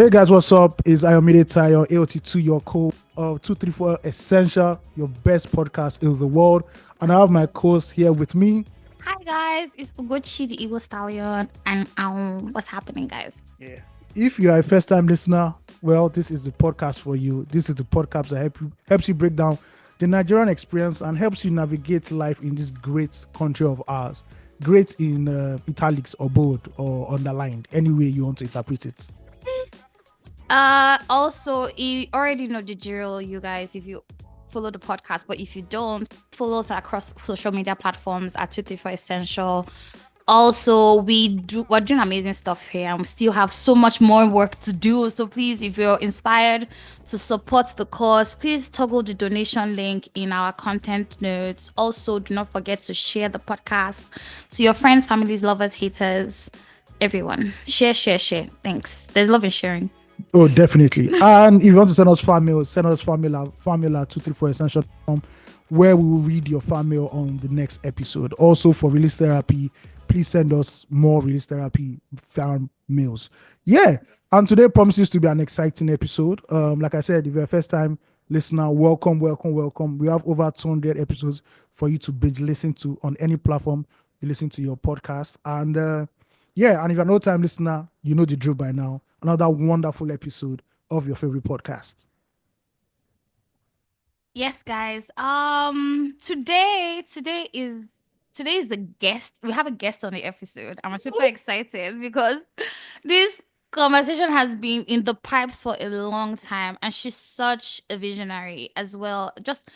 Hey guys, what's up? Is Ayomide Tayo, AOT2, your co 234 Essential, your best podcast in the world. And I have my co-host here with me. Hi guys, it's Ugochi the Eagle Stallion, and what's happening, guys? Yeah. If you are a first-time listener, well, this is the podcast for you. This is the podcast that helps you break down the Nigerian experience and helps you navigate life in this great country of ours. Great in italics or bold or underlined, any way you want to interpret it. Also, you already know the drill, you guys. If you follow the podcast, but if you don't, follow us across social media platforms at 234 Essential. Also, we're doing amazing stuff here, and we still have so much more work to do. So please, if you're inspired to support the cause, please toggle the donation link in our content notes. Also, do not forget to share the podcast to your friends, families, lovers, haters, everyone. Share, share, share. Thanks. There's love in sharing. Oh, definitely. And if you want to send us fan mail, send us fan mail at 234essential.com, where we will read your fan mail on the next episode. Also, for release therapy, please send us more release therapy fan mails. Yeah. And today promises to be an exciting episode. Like I said, if you're a first time listener, welcome, welcome, welcome. We have over 200 episodes for you to binge listen to on any platform you listen to your podcast. And yeah, and if you're an old-time listener, you know the drill by now. Another wonderful episode of your favorite podcast. Yes, guys. Today is the guest. We have a guest on the episode. I'm super excited because this conversation has been in the pipes for a long time, and she's such a visionary as well. Just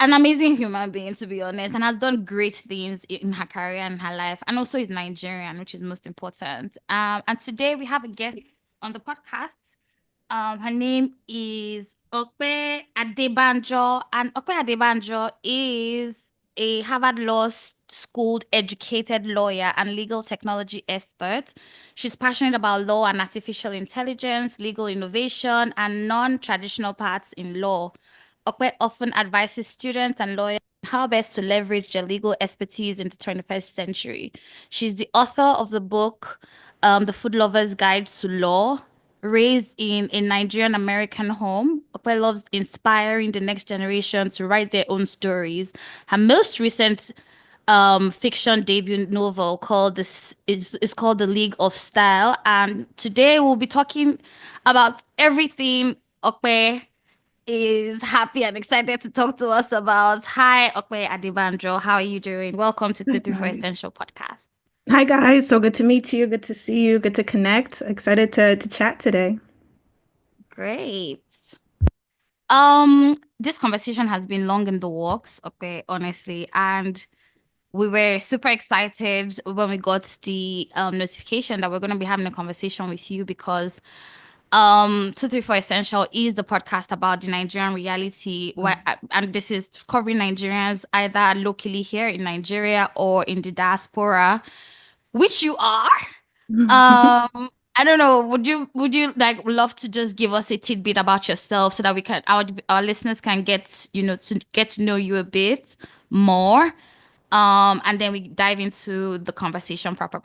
an amazing human being, to be honest, and has done great things in her career and her life, and also is Nigerian, which is most important. And today we have a guest on the podcast. Her name is Okpe Adebanjo, and Okpe Adebanjo is a Harvard Law School educated lawyer and legal technology expert. She's passionate about law and artificial intelligence, legal innovation, and non-traditional paths in law. Okpe often advises students and lawyers on how best to leverage their legal expertise in the 21st century. She's the author of the book, The Food Lover's Guide to Law. Raised in a Nigerian American home, Okpe loves inspiring the next generation to write their own stories. Her most recent fiction debut novel called this is called The League of Style, and today we'll be talking about everything Okpe is happy and excited to talk to us about. Hi, Okpe Adebanjo. How are you doing? Welcome to Hi 234 guys. Essential Podcast. Hi guys. So good to meet you. Good to see you. Good to connect. Excited to chat today. Great. This conversation has been long in the works, okay, honestly, and we were super excited when we got the notification that we're going to be having a conversation with you because 234 Essential is the podcast about the Nigerian reality, and this is covering Nigerians either locally here in Nigeria or in the diaspora, which you are. I don't know. Would you like love to just give us a tidbit about yourself so that we can our listeners can get to know you a bit more, and then we dive into the conversation proper.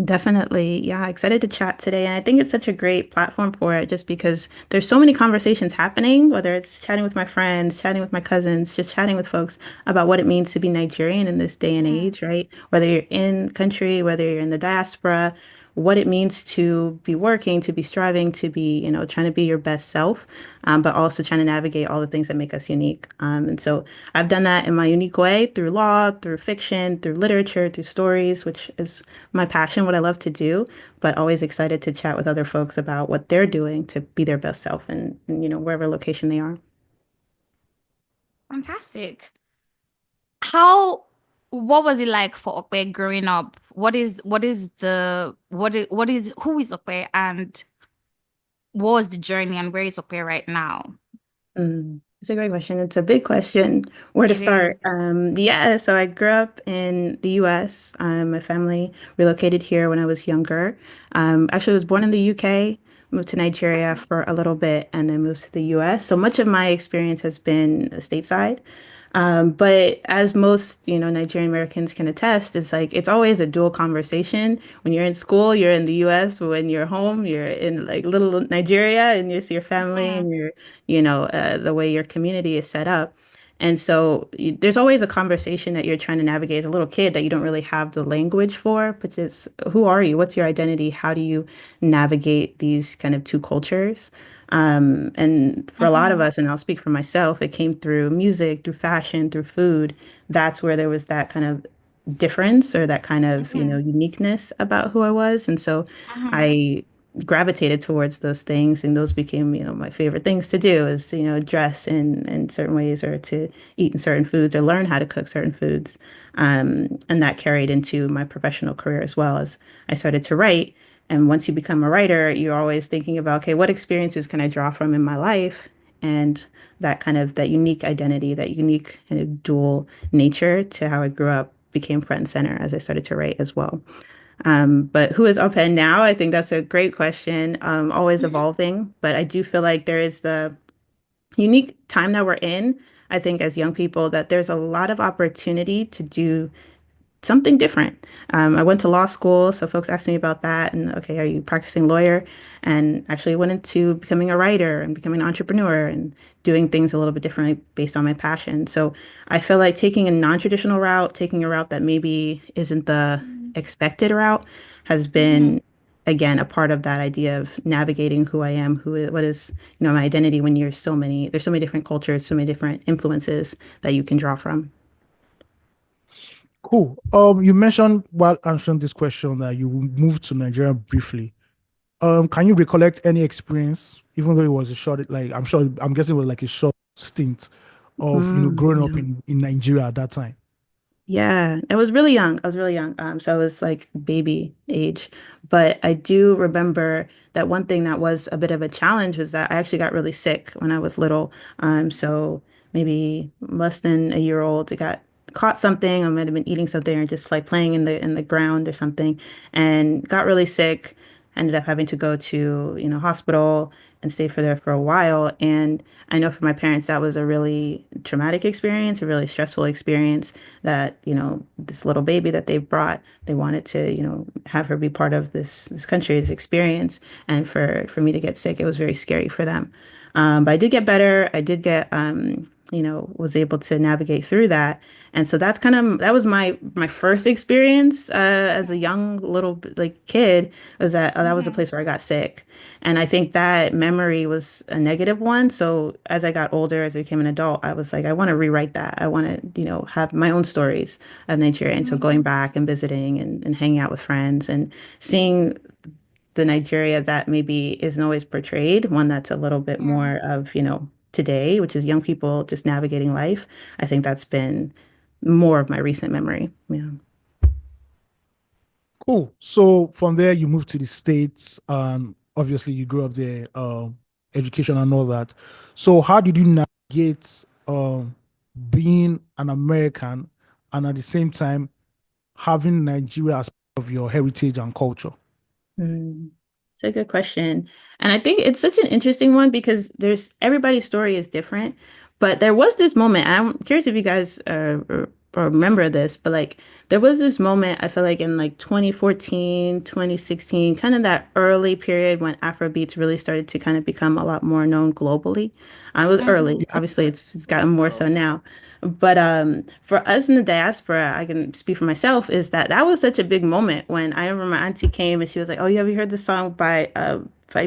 Definitely. Yeah, excited to chat today. And I think it's such a great platform for it just because there's so many conversations happening, whether it's chatting with my friends, chatting with my cousins, just chatting with folks about what it means to be Nigerian in this day and age, right? Whether you're in country, whether you're in the diaspora, what it means to be working, to be striving, to be, trying to be your best self, but also trying to navigate all the things that make us unique. And so I've done that in my unique way through law, through fiction, through literature, through stories, which is my passion, what I love to do, but always excited to chat with other folks about what they're doing to be their best self and wherever location they are. Fantastic. How what was it like for Okpe growing up? What is who is Okpe and what was the journey and where is Okpe right now? It's a great question. It's a big question. Where to It start? is. Yeah, so I grew up in the US. My family relocated here when I was younger. Actually, I was born in the UK. moved to Nigeria for a little bit, and then moved to the US. So much of my experience has been stateside. But as most, Nigerian Americans can attest, it's like it's always a dual conversation. When you're in school, you're in the US, but when you're home, you're in like little Nigeria and you see your family Mhm. and the way your community is set up. And so there's always a conversation that you're trying to navigate as a little kid that you don't really have the language for, but just who are you? What's your identity? How do you navigate these kind of two cultures? And for a lot of Mhm. us, and I'll speak for myself, it came through music, through fashion, through food. That's where there was that kind of difference or that kind of, Mhm. uniqueness about who I was. And so Mhm. I gravitated towards those things, and those became, my favorite things to do is, dress in certain ways or to eat in certain foods or learn how to cook certain foods. And that carried into my professional career as well as I started to write. And once you become a writer, you're always thinking about, okay, what experiences can I draw from in my life? And that kind of that unique identity, that unique kind of dual nature to how I grew up became front and center as I started to write as well. But who is up and now? I think that's a great question. Always evolving, but I do feel like there is the unique time that we're in. I think as young people that there's a lot of opportunity to do something different. I went to law school, so folks asked me about that, and okay, are you practicing lawyer? And actually went into becoming a writer and becoming an entrepreneur and doing things a little bit differently based on my passion. So I feel like taking a non-traditional route, taking a route that maybe isn't the Mhm. expected route, has Mhm. been again a part of that idea of navigating who I am, what is, my identity when there's so many different cultures, so many different influences that you can draw from. Cool. You mentioned while answering this question that you moved to Nigeria briefly. Can you recollect any experience, even though it was a short, like I'm guessing it was like a short stint of growing up Yeah. in Nigeria at that time? Yeah, I was really young. I was really young. So I was like baby age. But I do remember that one thing that was a bit of a challenge was that I actually got really sick when I was little. So maybe less than a year old, I got caught something. I might have been eating something or just like playing in the ground or something, and got really sick. Ended up having to go to, hospital and stay for there for a while. And I know for my parents, that was a really traumatic experience, a really stressful experience that, this little baby that they brought, they wanted to, have her be part of this country, this experience. And for me to get sick, it was very scary for them. But I did get better. I did get, was able to navigate through that. And so that was my first experience as a young little like kid was that was a Mhm. place where I got sick. And I think that memory was a negative one. So as I got older, as I became an adult, I was like, I want to rewrite that. I want to, have my own stories of Nigeria. And so Mhm. going back and visiting and hanging out with friends and seeing the Nigeria that maybe isn't always portrayed, one that's a little bit Yeah. more of, today, which is young people just navigating life. I think that's been more of my recent memory. Yeah. Cool. So from there, you moved to the States, and obviously you grew up there, education and all that. So how did you navigate being an American and at the same time having Nigeria as part of your heritage and culture? Mm. It's a good question. And I think it's such an interesting one because there's everybody's story is different. But there was this moment, I'm curious if you guys or remember this, but like there was this moment, I feel like in like 2014, 2016, kind of that early period when Afrobeats really started to kind of become a lot more known globally. I was early. Mhm. Yeah. Obviously, it's gotten more so now. But for us in the diaspora, I can speak for myself, is that was such a big moment when I remember my auntie came and she was like, "Oh, yeah, have you heard the song by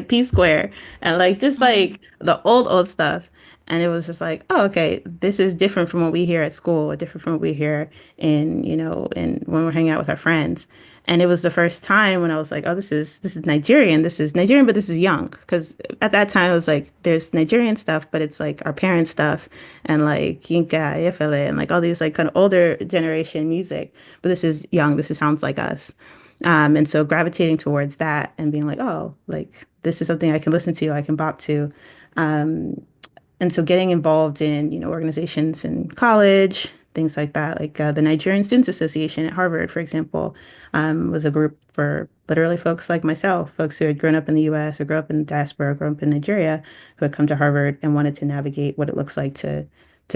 P Square?" And like just like Mhm. the old stuff. And it was just like, oh, okay, this is different from what we hear at school, different from what we hear in when we're hanging out with our friends. And it was the first time when I was like, oh, this is Nigerian. This is Nigerian, but this is young. Because at that time it was like there's Nigerian stuff, but it's like our parents' stuff and like Yinka, Efele, and like all these like kind of older generation music. But this is young. This is sounds like us. And so gravitating towards that and being like, oh, like this is something I can listen to, I can bop to. And so getting involved in, organizations in college, things like that. Like the Nigerian Students Association at Harvard, for example, was a group for literally folks like myself, folks who had grown up in the US or grew up in the diaspora, or grown up in Nigeria, who had come to Harvard and wanted to navigate what it looks like to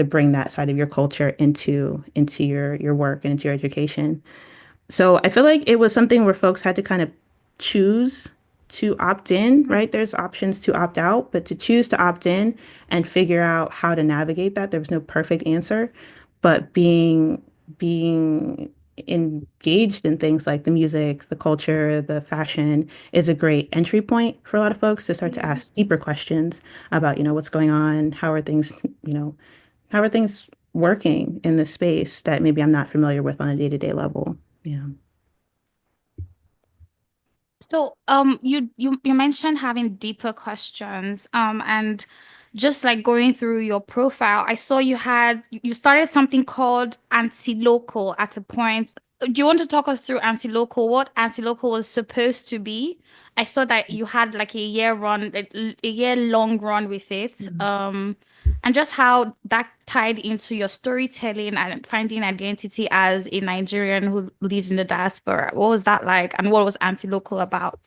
bring that side of your culture into your work and into your education. So I feel like it was something where folks had to kind of choose to opt in, right? There's options to opt out, but to choose to opt in and figure out how to navigate that, there was no perfect answer. But being engaged in things like the music, the culture, the fashion is a great entry point for a lot of folks to start to Yeah. ask deeper questions about, what's going on, how are things working in this space that maybe I'm not familiar with on a day-to-day level. Yeah. So, you mentioned having deeper questions, and just like going through your profile, I saw you started something called anti-local at a point. Do you want to talk us through anti-local? What anti-local was supposed to be? I saw that you had like a year long run with it. And just how that tied into your storytelling and finding identity as a Nigerian who lives in the diaspora. What was that like? And what was anti-local about?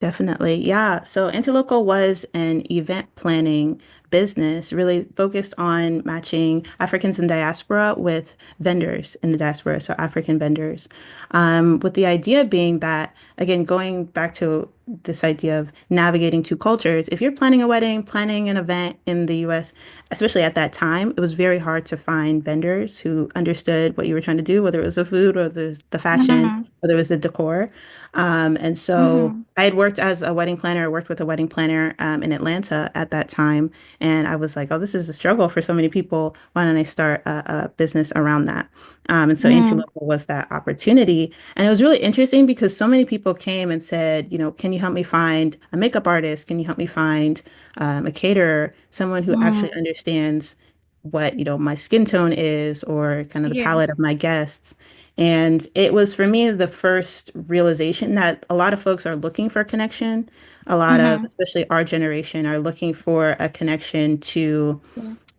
Definitely. Yeah. So Antilocal was an event planning business really focused on matching Africans in diaspora with vendors in the diaspora, so African vendors. With the idea being that, again, going back to this idea of navigating two cultures, if you're planning a wedding, planning an event in the US, especially at that time, it was very hard to find vendors who understood what you were trying to do, whether it was the food or the fashion, Mm-hmm. whether it was the decor. And so Mm-hmm. I had worked as a wedding planner, I worked with a wedding planner in Atlanta at that time. And I was like, oh, this is a struggle for so many people. Why don't I start a business around that? And so Mm-hmm. Anti-Local was that opportunity. And it was really interesting because so many people came and said, can you help me find a makeup artist? Can you help me find a caterer, someone who actually Mm-hmm. understands what, my skin tone is or kind of the Yeah. palette of my guests. And it was for me the first realization that a lot of folks are looking for connection. A lot of, Mm-hmm. especially our generation, are looking for a connection Yeah.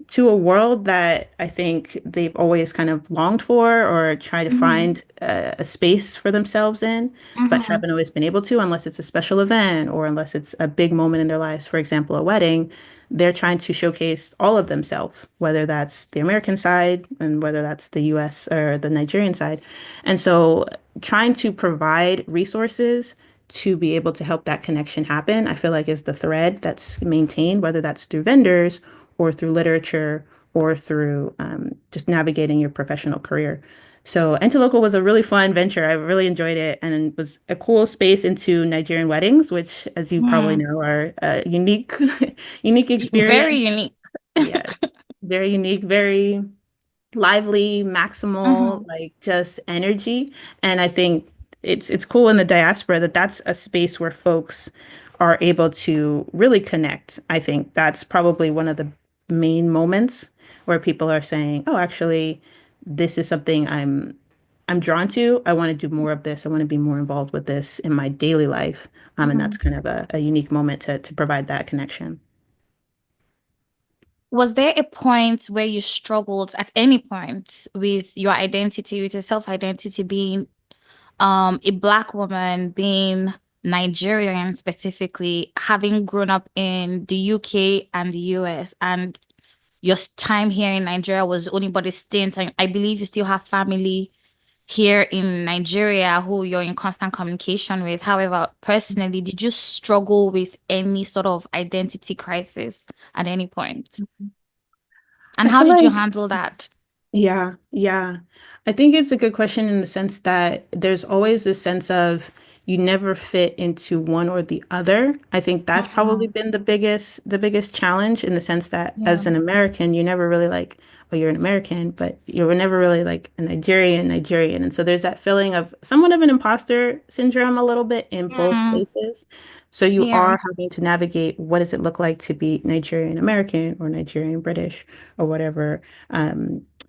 to a world that I think they've always kind of longed for or try to Mm-hmm. find a space for themselves in, but Mm-hmm. haven't always been able to unless it's a special event or unless it's a big moment in their lives. For example, a wedding, they're trying to showcase all of themselves, whether that's the American side and whether that's the US or the Nigerian side. And so trying to provide resources to be able to help that connection happen, I feel like is the thread that's maintained, whether that's through vendors or through literature or through just navigating your professional career. So Antilocal was a really fun venture. I really enjoyed it and it was a cool space into Nigerian weddings, which, as you probably Mm-hmm. know, are a unique, unique Very experience. unique. Yeah, very unique, very lively, Mm-hmm. maximal, like just energy. And I think it's cool in the diaspora that that's a space where folks are able to really connect. I think that's probably one of the main moments where people are saying, "Oh, actually, this is something I'm drawn to. I want to do more of this. I want to be more involved with this in my daily life." And Mm-hmm. that's kind of a unique moment to provide that connection. Was there a point where you struggled at any point with your identity, with your self-identity being a black woman, being Nigerian specifically, having grown up in the UK and the US, and your time here in Nigeria was only but a stint, and I believe you still have family here in Nigeria who you're in constant communication with. However, personally, did you struggle with any sort of identity crisis at any point? And I how feel did you like handle that? Yeah, yeah. I think it's a good question in the sense that there's always this sense of you never fit into one or the other. I think that's probably Mhm. been the biggest challenge in the sense that Yeah. as an American, you're never really like, well, you're an American, but you were never really like a Nigerian. And so there's that feeling of somewhat of an imposter syndrome a little bit in both Mm, places. So you yeah. are having to navigate what does it look like to be Nigerian American or Nigerian British or whatever.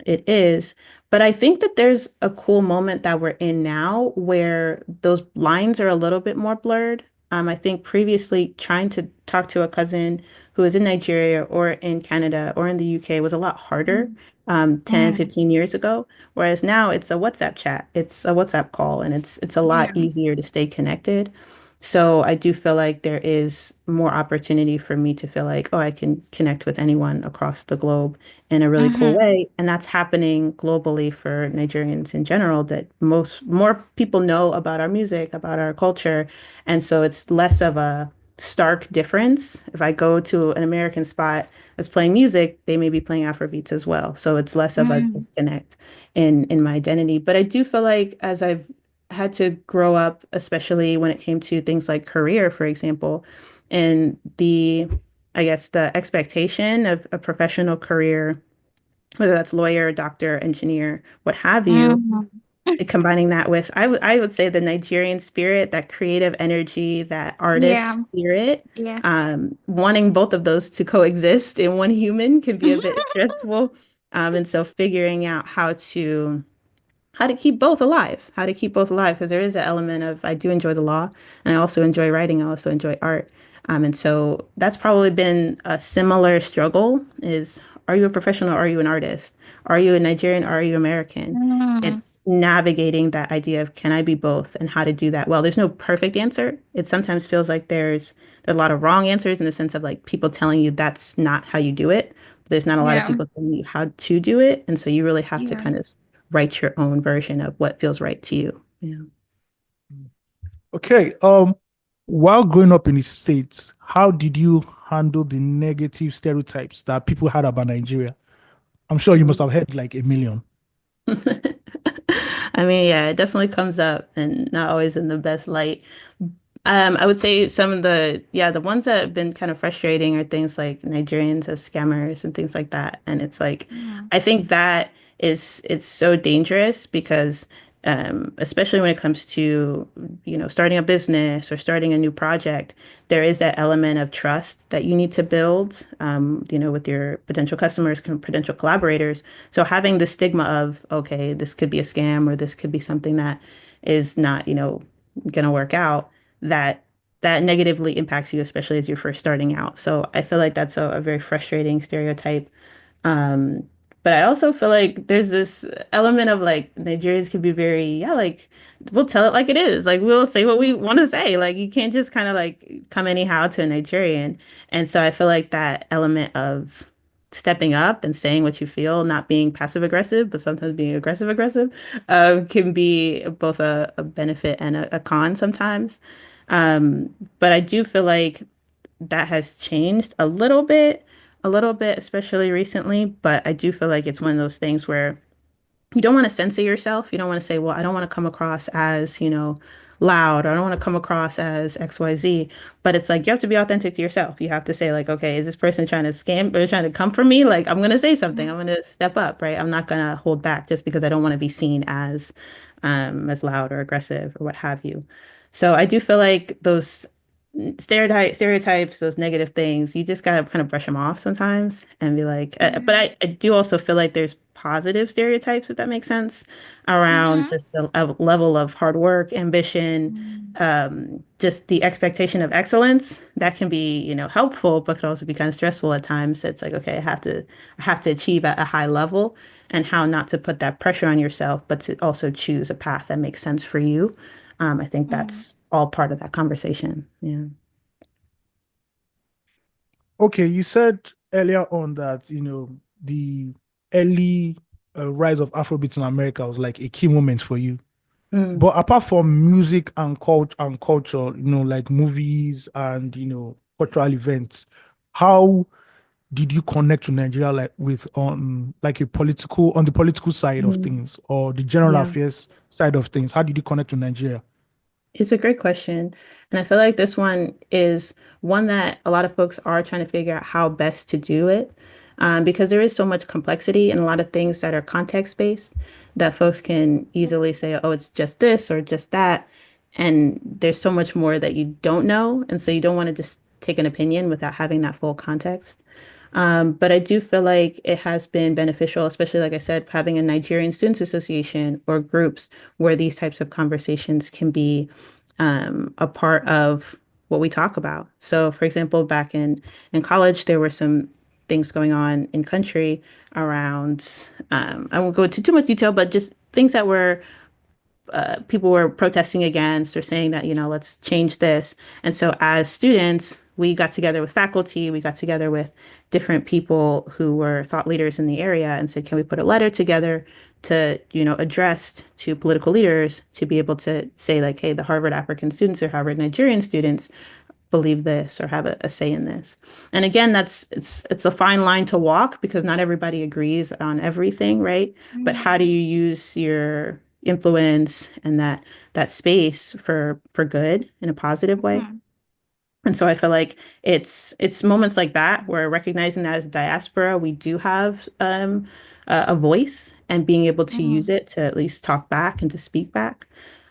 It is. But I think that there's a cool moment that we're in now where those lines are a little bit more blurred. I think previously trying to talk to a cousin who is in Nigeria or in Canada or in the UK was a lot harder 10, Mm. 15 years ago. Whereas now it's a WhatsApp chat, it's a WhatsApp call, and it's a lot Yeah. easier to stay connected. So I do feel like there is more opportunity for me to feel like, oh, I can connect with anyone across the globe in a really cool Mm-hmm. way. And that's happening globally for Nigerians in general, that most more people know about our music, about our culture. And so it's less of a stark difference. If I go to an American spot that's playing music, they may be playing Afrobeats as well. So it's less of a Mm. disconnect in my identity. But I do feel like as I've had to grow up, especially when it came to things like career, for example, and I guess, the expectation of a professional career, whether that's lawyer, doctor, engineer, what have you, Mm. combining that with, I would say, the Nigerian spirit, that creative energy, that Yeah. artist spirit, Yes. wanting both of those to coexist in one human can be a bit stressful. And so figuring out how to keep both alive, how to keep both alive, because there is an element of, I do enjoy the law and I also enjoy writing, I also enjoy art. And so that's probably been a similar struggle is, are you a professional? Are you an artist? Are you a Nigerian? Are you American? Mm. It's navigating that idea of, can I be both, and how to do that well. There's no perfect answer. It sometimes feels like there's a lot of wrong answers, in the sense of like people telling you that's not how you do it. There's not a lot of Yeah. people telling you how to do it. And so you really have to Yeah. kind of write your own version of what feels right to you. Yeah. Okay. While growing up in the States, how did you handle the negative stereotypes that people had about Nigeria? I'm sure you must have heard like a million. I mean, yeah, it definitely comes up and not always in the best light. I would say some of the ones that have been kind of frustrating are things like Nigerians as scammers and things like that. And it's like, Mm. I think that it's so dangerous because, especially when it comes to, starting a business or starting a new project, there is that element of trust that you need to build, with your potential customers, potential collaborators. So having the stigma of, okay, this could be a scam or this could be something that is not, going to work out, that that negatively impacts you, especially as you're first starting out. So I feel like that's a very frustrating stereotype. um, but I also feel like there's this element of like, Nigerians can be very, yeah, like, we'll tell it like it is. Like, we'll say what we want to say. Like, you can't just kind of like come anyhow to a Nigerian. And so I feel like that element of stepping up and saying what you feel, not being passive aggressive, but sometimes being aggressive aggressive, can be both a benefit and a con sometimes. But I do feel like that has changed a little bit, especially recently. But I do feel like it's one of those things where you don't want to censor yourself. You don't want to say, well, I don't want to come across as, loud, or I don't want to come across as XYZ. But it's like, you have to be authentic to yourself. You have to say, like, okay, is this person trying to scam or trying to come for me? Like, I'm going to say something. I'm going to step up, right? I'm not going to hold back just because I don't want to be seen as loud or aggressive or what have you. So I do feel like those stereotypes, those negative things, you just gotta kind of brush them off sometimes and be like, but Yeah. I do also feel like there's positive stereotypes, if that makes sense, around Mm-hmm. just the level of hard work, ambition, Mm. just the expectation of excellence that can be, helpful, but could also be kind of stressful at times. It's like, okay, I have to achieve at a high level, and how not to put that pressure on yourself, but to also choose a path that makes sense for you. I think Mm. that's all part of that conversation. Yeah. Okay, you said earlier on that the early rise of Afrobeats in America was like a key moment for you. Mm, But apart from music and culture, like movies and cultural events, how did you connect to Nigeria like with like on the political side of mm, things or the general yeah. affairs side of things? How did you connect to Nigeria? It's a great question. And I feel like this one is one that a lot of folks are trying to figure out how best to do it, because there is so much complexity and a lot of things that are context based, that folks can easily say, oh, it's just this or just that. And there's so much more that you don't know. And so you don't want to just take an opinion without having that full context. But I do feel like it has been beneficial, especially like I said, having a Nigerian Students Association or groups where these types of conversations can be, a part of. what we talk about. So, for example, back in college, there were some things going on in country around, I won't go into too much detail, but just things that were people were protesting against or saying that, let's change this. And so as students, we got together with faculty, we got together with different people who were thought leaders in the area and said, can we put a letter together to, addressed to political leaders to be able to say like, hey, the Harvard African students or Harvard Nigerian students believe this or have a say in this. And again, it's a fine line to walk because not everybody agrees on everything, right? But how do Mhm. you use your influence and that space for good in a positive way? Mhm. And so I feel like it's moments like that where recognizing that as a diaspora, we do have a voice and being able to use Mhm. it to at least talk back and to speak back.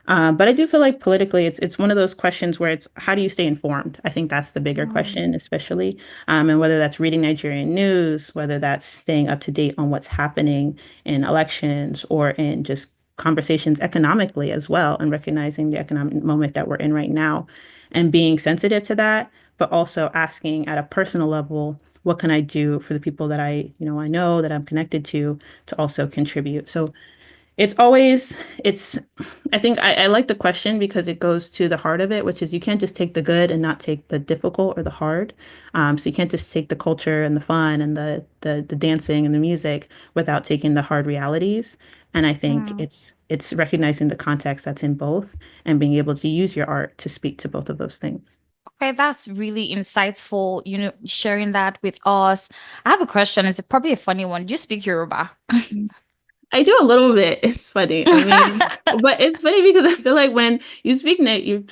But I do feel like politically, it's one of those questions where it's how do you stay informed? I think that's the bigger Mhm. question, especially, and whether that's reading Nigerian news, whether that's staying up to date on what's happening in elections or in just conversations economically as well, and recognizing the economic moment that we're in right now and being sensitive to that, but also asking at a personal level, what can I do for the people that I know that I'm connected to also contribute? So it's always, it's, I think I like the question because it goes to the heart of it, which is you can't just take the good and not take the difficult or the hard. So you can't just take the culture and the fun and the dancing and the music without taking the hard realities. And I think Mhm. it's recognizing the context that's in both and being able to use your art to speak to both of those things. Okay, that's really insightful, sharing that with us. I have a question. It's probably a funny one. Do you speak Yoruba? I do a little bit. It's funny. I mean, but it's funny because I feel like when you speak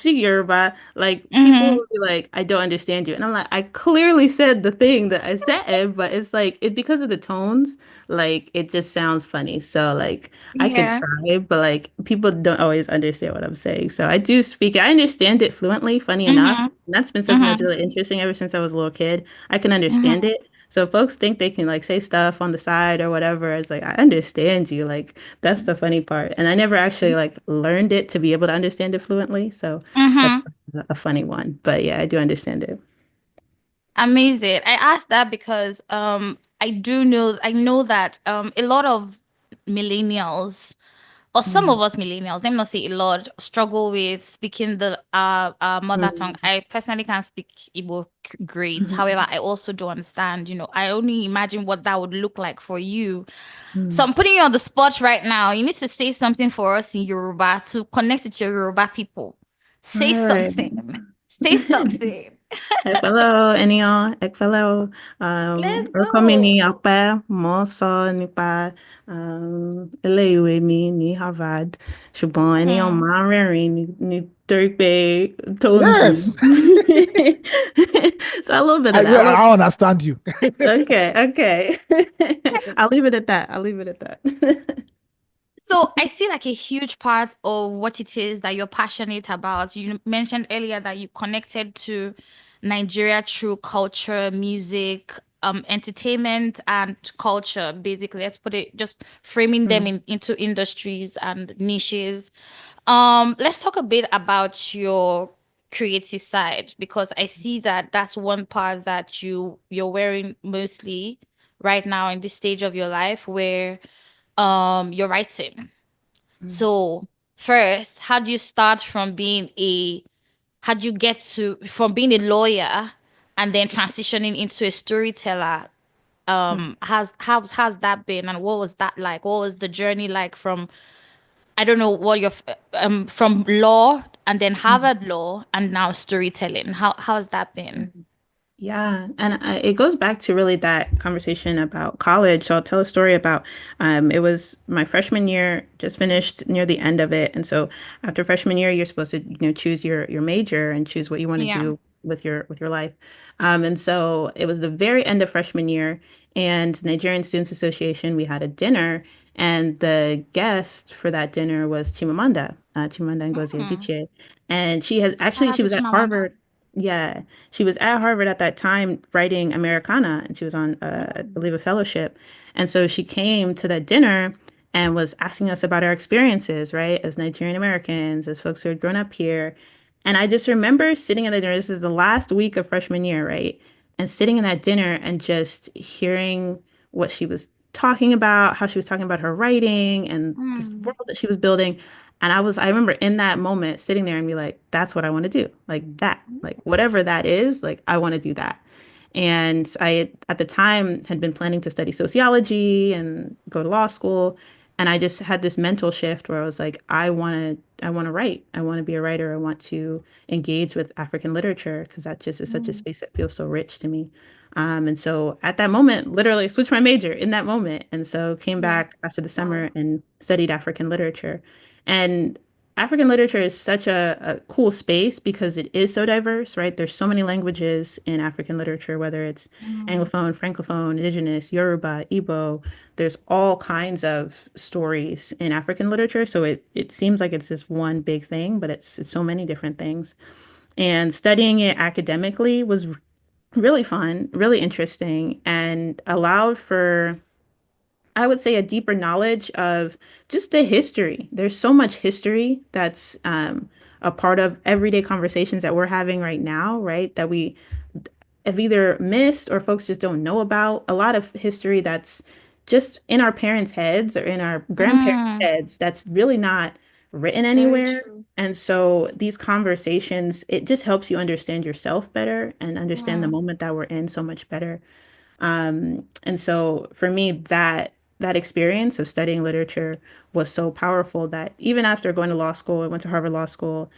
Yoruba, like people Hmm. will be like, I don't understand you. And I'm like, I clearly said the thing that I said, but it's like it's because of the tones, like it just sounds funny. So like I could Yeah. try, but like people don't always understand what I'm saying. So I do speak it. I understand it fluently, funny enough. Hmm. And that's been something that's Hmm. really interesting ever since I was a little kid. I can understand Hmm. it. So folks think they can like say stuff on the side or whatever. It's like I understand you. Like that's the funny part. And I never actually like learned it to be able to understand it fluently. So that's Hmm. a funny one. But yeah, I do understand it. Amazing. I asked that because I know that a lot of millennials, or some Mm, of us millennials, let me not say a lot, struggle with speaking the mother tongue. mm, I personally can't speak Igbo great. However, mm, I also do understand, I only imagine what that would look like for you. So mm. I'm putting you on the spot right now. You need to say something for us in Yoruba to connect with your Yoruba people. All Say right. something. Say something. Ẹ pẹ̀lẹ́ o, ènìyàn, ẹ pẹ̀lẹ́ o. Let's Orúkọ mi ni go. Ọpẹ́, mo ń sọ nípa ilé-ìwé mi ní Harvard, ṣùgbọ́n ènìyàn Hmm. máa ń rẹ́rìn-ín nítorí pé tones mi. Yes. So a little bit I, of that. I understand you. Okay, okay. I'll leave it at that. I'll leave it at that. So I see like a huge part of what it is that you're passionate about. You mentioned earlier that you connected to Nigeria through culture, music, entertainment and culture, basically. Let's put it just framing them Mm, into industries and niches. Let's talk a bit about your creative side because I see that that's one part that you're wearing mostly right now in this stage of your life where you're writing. mm, So first, how do you start from how do you get to from being a lawyer and then transitioning into a storyteller? mm, How's that been and what was that like? What was the journey like from I don't know what from law and then mm. Harvard law and now storytelling. How's that been? Yeah, and it goes back to really that conversation about college. So I'll tell a story about it was my freshman year, just finished near the end of it. And so after freshman year, you're supposed to, choose your major and choose what you want to Yeah. do with your life. And so it was the very end of freshman year, and Nigerian Students Association, we had a dinner, and the guest for that dinner was Chimamanda Ngozi Hmm. Adichie. And Shout out she to was at Chimamanda. Harvard. Yeah, she was at Harvard at that time writing Americana, and she was on, I Mm. believe, a fellowship. And so she came to that dinner and was asking us about our experiences, right, as Nigerian Americans, as folks who had grown up here. And I just remember sitting at the dinner. This is the last week of freshman year, right? And sitting in that dinner and just hearing what she was talking about, how she was talking about her writing and this Mm. world that she was building. And I remember in that moment sitting there and be like, that's what I want to do. Like that, like whatever that is, like I want to do that. And at the time, had been planning to study sociology and go to law school. And I just had this mental shift where I was like, I want to write. I want to be a writer. I want to engage with African literature because that just is such a Mm. space that feels so rich to me. And so at that moment, literally switched my major in that moment. And so came Yeah. back after the Wow. summer and studied African literature. And African literature is such a cool space because it is so diverse, right? There's so many languages in African literature, whether it's Mm. Anglophone, Francophone, Indigenous, Yoruba, Igbo. There's all kinds of stories in African literature. So it seems like it's this one big thing, but it's so many different things. And studying it academically was really fun, really interesting, and allowed for I would say a deeper knowledge of just the history. There's so much history that's a part of everyday conversations that we're having right now, right? That we have either missed or folks just don't know about. A lot of history that's just in our parents' heads or in our grandparents' Mm. heads that's really not written Very anywhere. true. And so these conversations, it just helps you understand yourself better and understand the Mm. moment that we're in so much better. And so for me, that experience of studying literature was so powerful that even after going to law school, I went to Harvard Law School,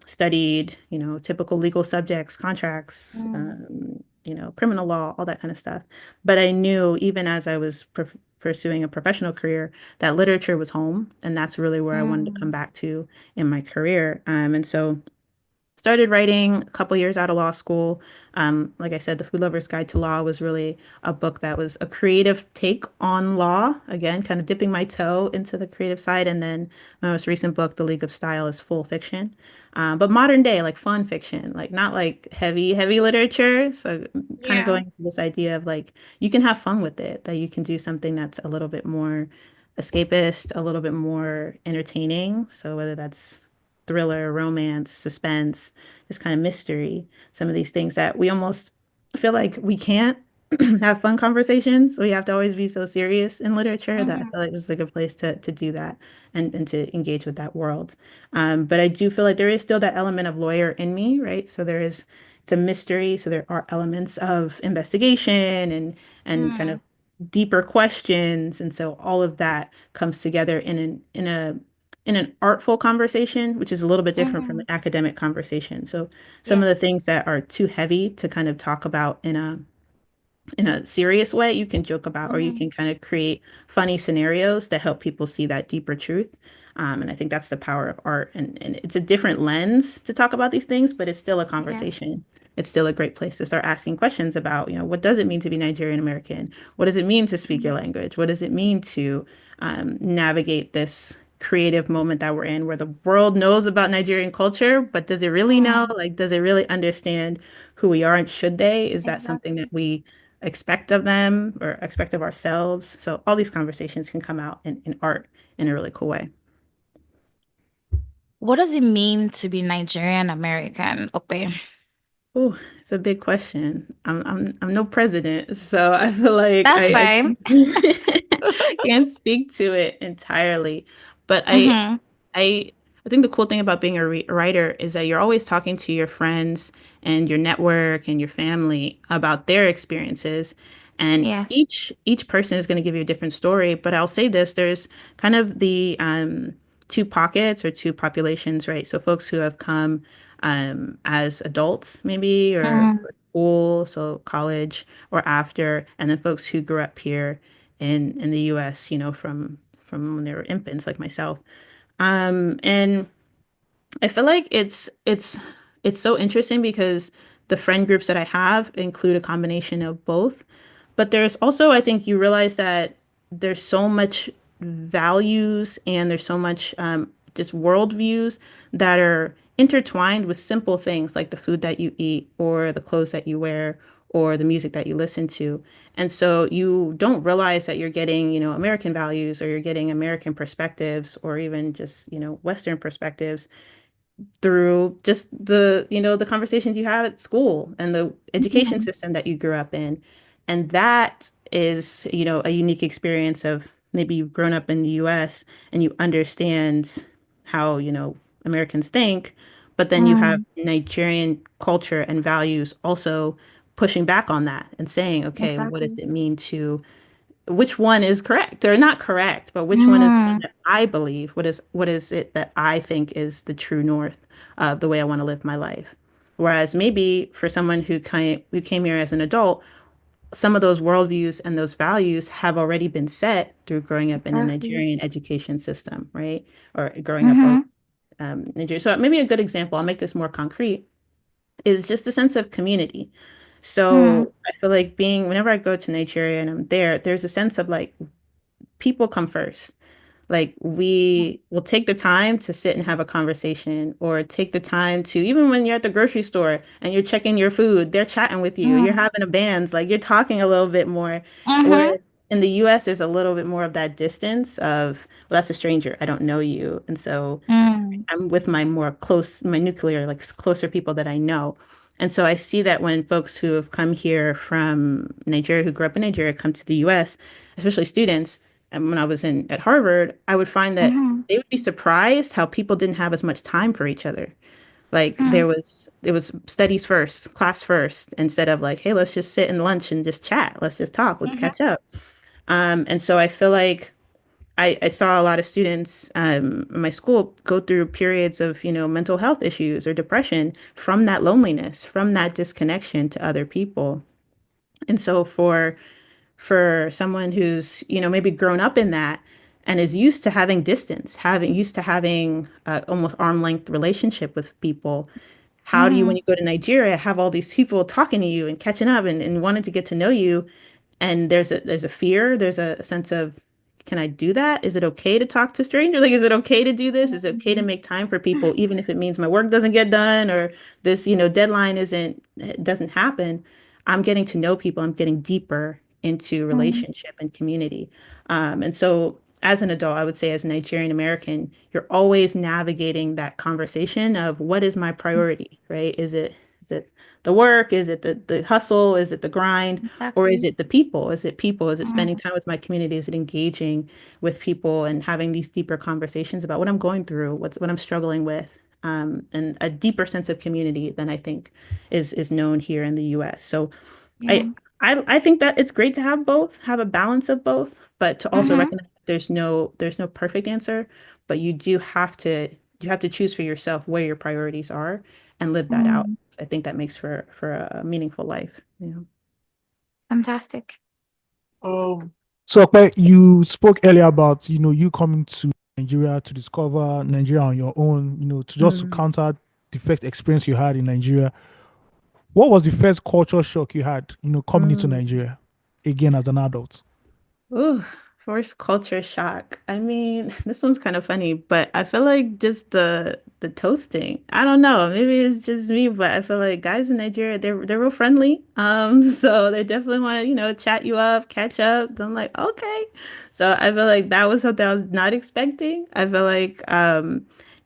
studied, typical legal subjects, contracts, Mm. criminal law, all that kind of stuff. But I knew even as I was pursuing a professional career, that literature was home, and that's really where I wanted to come Mm. back to in my career. And so started writing a couple years out of law school. Like I said, The Food Lover's Guide to Law was really a book that was a creative take on law. Again, kind of dipping my toe into the creative side. And then my most recent book, The League of Style, is full fiction, but modern day, like fun fiction, like not like heavy, heavy literature. So kind of Yeah. going to this idea of like you can have fun with it, that you can do something that's a little bit more escapist, a little bit more entertaining. So whether that's thriller, romance, suspense, just kind of mystery, some of these things that we almost feel like we can't have fun conversations. We have to always be so serious in literature that I Mhm. feel like this is a good place to do that and to engage with that world. But I do feel like there is still that element of lawyer in me, right? So it's a mystery. So there are elements of investigation and kind of Mm. deeper questions. And so all of that comes together in an artful conversation, which is a little bit different from an Mhm. academic conversation. So some of Yes. the things that are too heavy to kind of talk about in a serious way, you can joke about, or you Mhm. can kind of create funny scenarios that help people see that deeper truth. And I think that's the power of art. And it's a different lens to talk about these things, but it's still a Yes. conversation. It's still a great place to start asking questions about, what does it mean to be Nigerian American? What does it mean to speak your Mhm. language? What does it mean to navigate this creative moment that we're in where the world knows about Nigerian culture, but does it really know? Mm. Like, does it really understand who we are and should they? Is that something that Exactly. we expect of them or expect of ourselves? So all these conversations can come out in art in a really cool way. What does it mean to be Nigerian American? Okay. Oh, it's a big question. I'm no president, so I feel like That's I fine. can't speak to it entirely. But Mm-hmm. I I think the cool thing about being a writer is that you're always talking to your friends and your network and your family about their experiences. And Yes. each person is going to give you a different story. But I'll say this, there's kind of the two pockets or two populations, right? So folks who have come as adults, maybe, Mm. or school, so college or after, and then folks who grew up here in the US, from when they were infants, like myself. And I feel like it's so interesting because the friend groups that I have include a combination of both. But there's also, I think you realize that there's so much values and there's so much just worldviews that are intertwined with simple things like the food that you eat or the clothes that you wear or the music that you listen to. And so you don't realize that you're getting, American values or you're getting American perspectives or even just, Western perspectives through just the conversations you have at school and the education Mhm. system that you grew up in. And that is, a unique experience of maybe you've grown up in the US and you understand how, Americans think, but then you have Mm. Nigerian culture and values also pushing back on that and saying, okay, what does Exactly. it mean to which one is correct or not correct, but which one is one Mm. that I believe? What is it that I think is the true north of the way I want to live my life? Whereas maybe for someone who came here as an adult, some of those worldviews and those values have already been set through growing up in a Exactly. Nigerian education system, right? Or growing up Mm-hmm. Nigeria. So maybe a good example, I'll make this more concrete, is just a sense of community. Mm. So I feel like whenever I go to Nigeria and I'm there, there's a sense of like people come first. Like we will take the time to sit and have a conversation or take the time to, even when you're at the grocery store and you're checking your food, they're chatting with you. You're Mm. having a bands, like you're talking a little bit more. Mm-hmm. Whereas in the US, there's a little bit more of that distance of, well, that's a stranger. I don't know you. And so Mm. I'm with my nuclear, like closer people that I know. And so I see that when folks who have come here from Nigeria, who grew up in Nigeria, come to the US, especially students, and when I was at Harvard, I would find that Mm-hmm. they would be surprised how people didn't have as much time for each other. Like Mm. it was studies first, class first, instead of like, hey, let's just sit in lunch and just chat. Let's just talk. Let's Mm-hmm. catch up. And so I feel like I saw a lot of students in my school go through periods of, mental health issues or depression from that loneliness, from that disconnection to other people. And so for someone who's, maybe grown up in that and is used to having distance, having used to having almost arm length relationship with people, how do you, when Mm. you go to Nigeria, have all these people talking to you and catching up and wanting to get to know you, and there's a fear, there's a sense of, can I do that? Is it okay to talk to strangers? Like, is it okay to do this? Is it okay to make time for people, even if it means my work doesn't get done or this, deadline doesn't happen? I'm getting to know people. I'm getting deeper into Mm. relationship and community. And so as an adult, I would say as a Nigerian American, you're always navigating that conversation of what is my priority, right? Is it the work? Is it the hustle? Is it the grind? Or is Exactly. it the people? Is it people? Is it spending Mm. time with my community? Is it engaging with people and having these deeper conversations about what I'm going through, what I'm struggling with, and a deeper sense of community than I think is known here in the U.S. So Yeah. I think that it's great to have both, have a balance of both, but to also Mm-hmm. recognize that there's no perfect answer, but you have to choose for yourself where your priorities are and live that out. Mm. I think that makes for a meaningful life. Yeah. Fantastic. So, okay, you spoke earlier about you coming to Nigeria to discover Nigeria on your own, to just to Mm. counter the first experience you had in Nigeria. What was the first culture shock you had, coming into Mm. Nigeria again as an adult? Ooh, first culture shock. I mean, this one's kind of funny, but I feel like just the toasting. I don't know. Maybe it's just me, but I feel like guys in Nigeria, they're real friendly. So they definitely want to, chat you up, catch up. I'm like, okay. So I feel like that was something I was not expecting. I feel like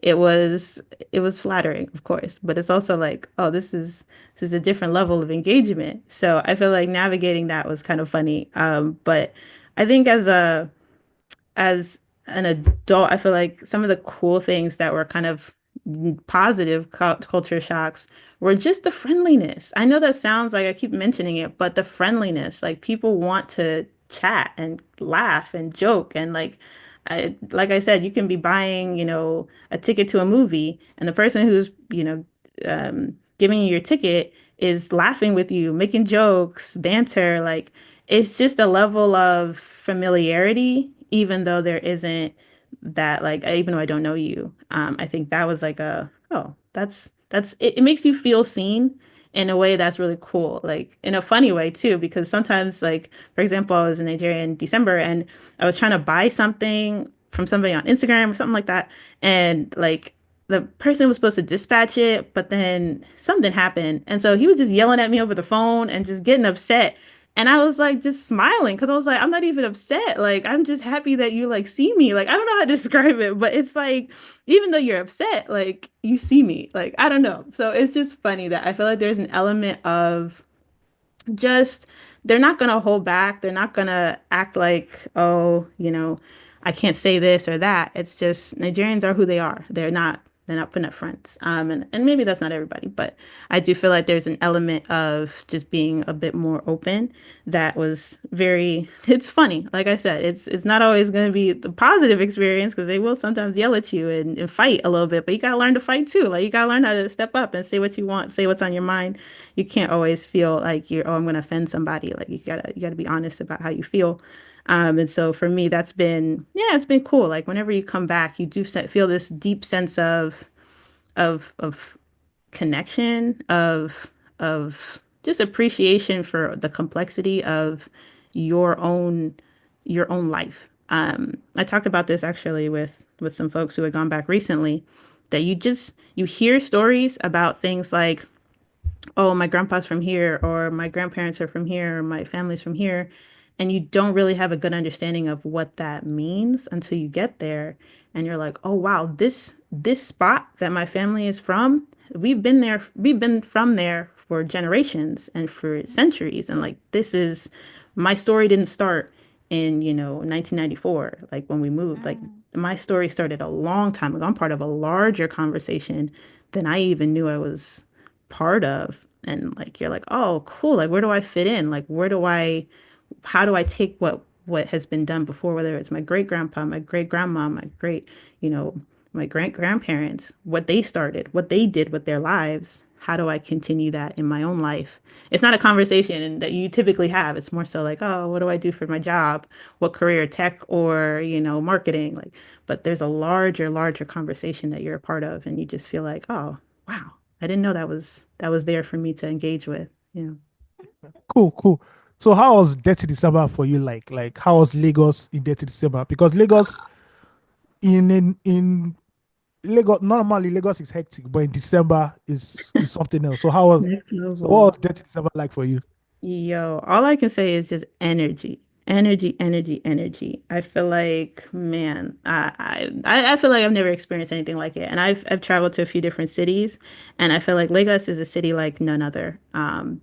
it was it was flattering, of course, but it's also like, oh, this is a different level of engagement. So I feel like navigating that was kind of funny. But I think as an adult, I feel like some of the cool things that were kind of positive culture shocks were just the friendliness. I know that sounds like I keep mentioning it, but the friendliness, like people want to chat and laugh and joke and like I said, you can be buying, a ticket to a movie and the person who's, giving you your ticket is laughing with you, making jokes, banter, like it's just a level of familiarity, even though there isn't that, like, even though I don't know you. I think that was like oh, that's it, it makes you feel seen in a way that's really cool, like in a funny way too, because sometimes, like, for example, I was in Nigeria in December and I was trying to buy something from somebody on Instagram or something like that. And like the person was supposed to dispatch it, but then something happened. And so he was just yelling at me over the phone and just getting upset. And I was like just smiling because I was like, I'm not even upset. Like, I'm just happy that you like see me. Like, I don't know how to describe it, but it's like, even though you're upset, like you see me. Like, I don't know. So it's just funny that I feel like there's an element of just they're not going to hold back. They're not going to act like, oh, I can't say this or that. It's just Nigerians are who they are. They're not putting up fronts. And maybe that's not everybody, but I do feel like there's an element of just being a bit more open that was very, it's funny. Like I said, it's not always going to be the positive experience because they will sometimes yell at you and fight a little bit, but you got to learn to fight too. Like you got to learn how to step up and say what you want, say what's on your mind. You can't always feel like oh, I'm going to offend somebody. Like you gotta be honest about how you feel. And so for me, yeah, it's been cool. Like whenever you come back, you do feel this deep sense of connection, of just appreciation for the complexity of your own your own life. I talked about this actually with some folks who had gone back recently, that you hear stories about things like, oh, my grandpa's from here, or my grandparents are from here, or my family's from here. And you don't really have a good understanding of what that means until you get there. And you're like, oh, wow, this spot that my family is from, we've been from there for generations and for centuries. And like, my story didn't start in, 1994, like when we moved. Like, Mm. my story started a long time ago. I'm part of a larger conversation than I even knew I was part of. And like you're like, oh, cool. Like where do I fit in? Like how do I take what has been done before, whether it's my great grandpa, my great grandma, you know, my great grandparents, what they started, what they did with their lives. How do I continue that in my own life? It's not a conversation that you typically have. It's more so like, oh, what do I do for my job? What career, tech or, marketing? Like, but there's a larger conversation that you're a part of, and you just feel like, oh, wow, I didn't know that was there for me to engage with. Cool, cool. So how was Dirty December for you? Like how was Lagos in Dirty December? Because Lagos in Lagos, normally Lagos is hectic, but in December is something else. Next So what level. was Dirty December like for you? Yo, all I can say is just energy. Energy, energy, energy. I feel like, man, I feel like I've never experienced anything like it. And I've traveled to a few different cities, and I feel like Lagos is a city like none other.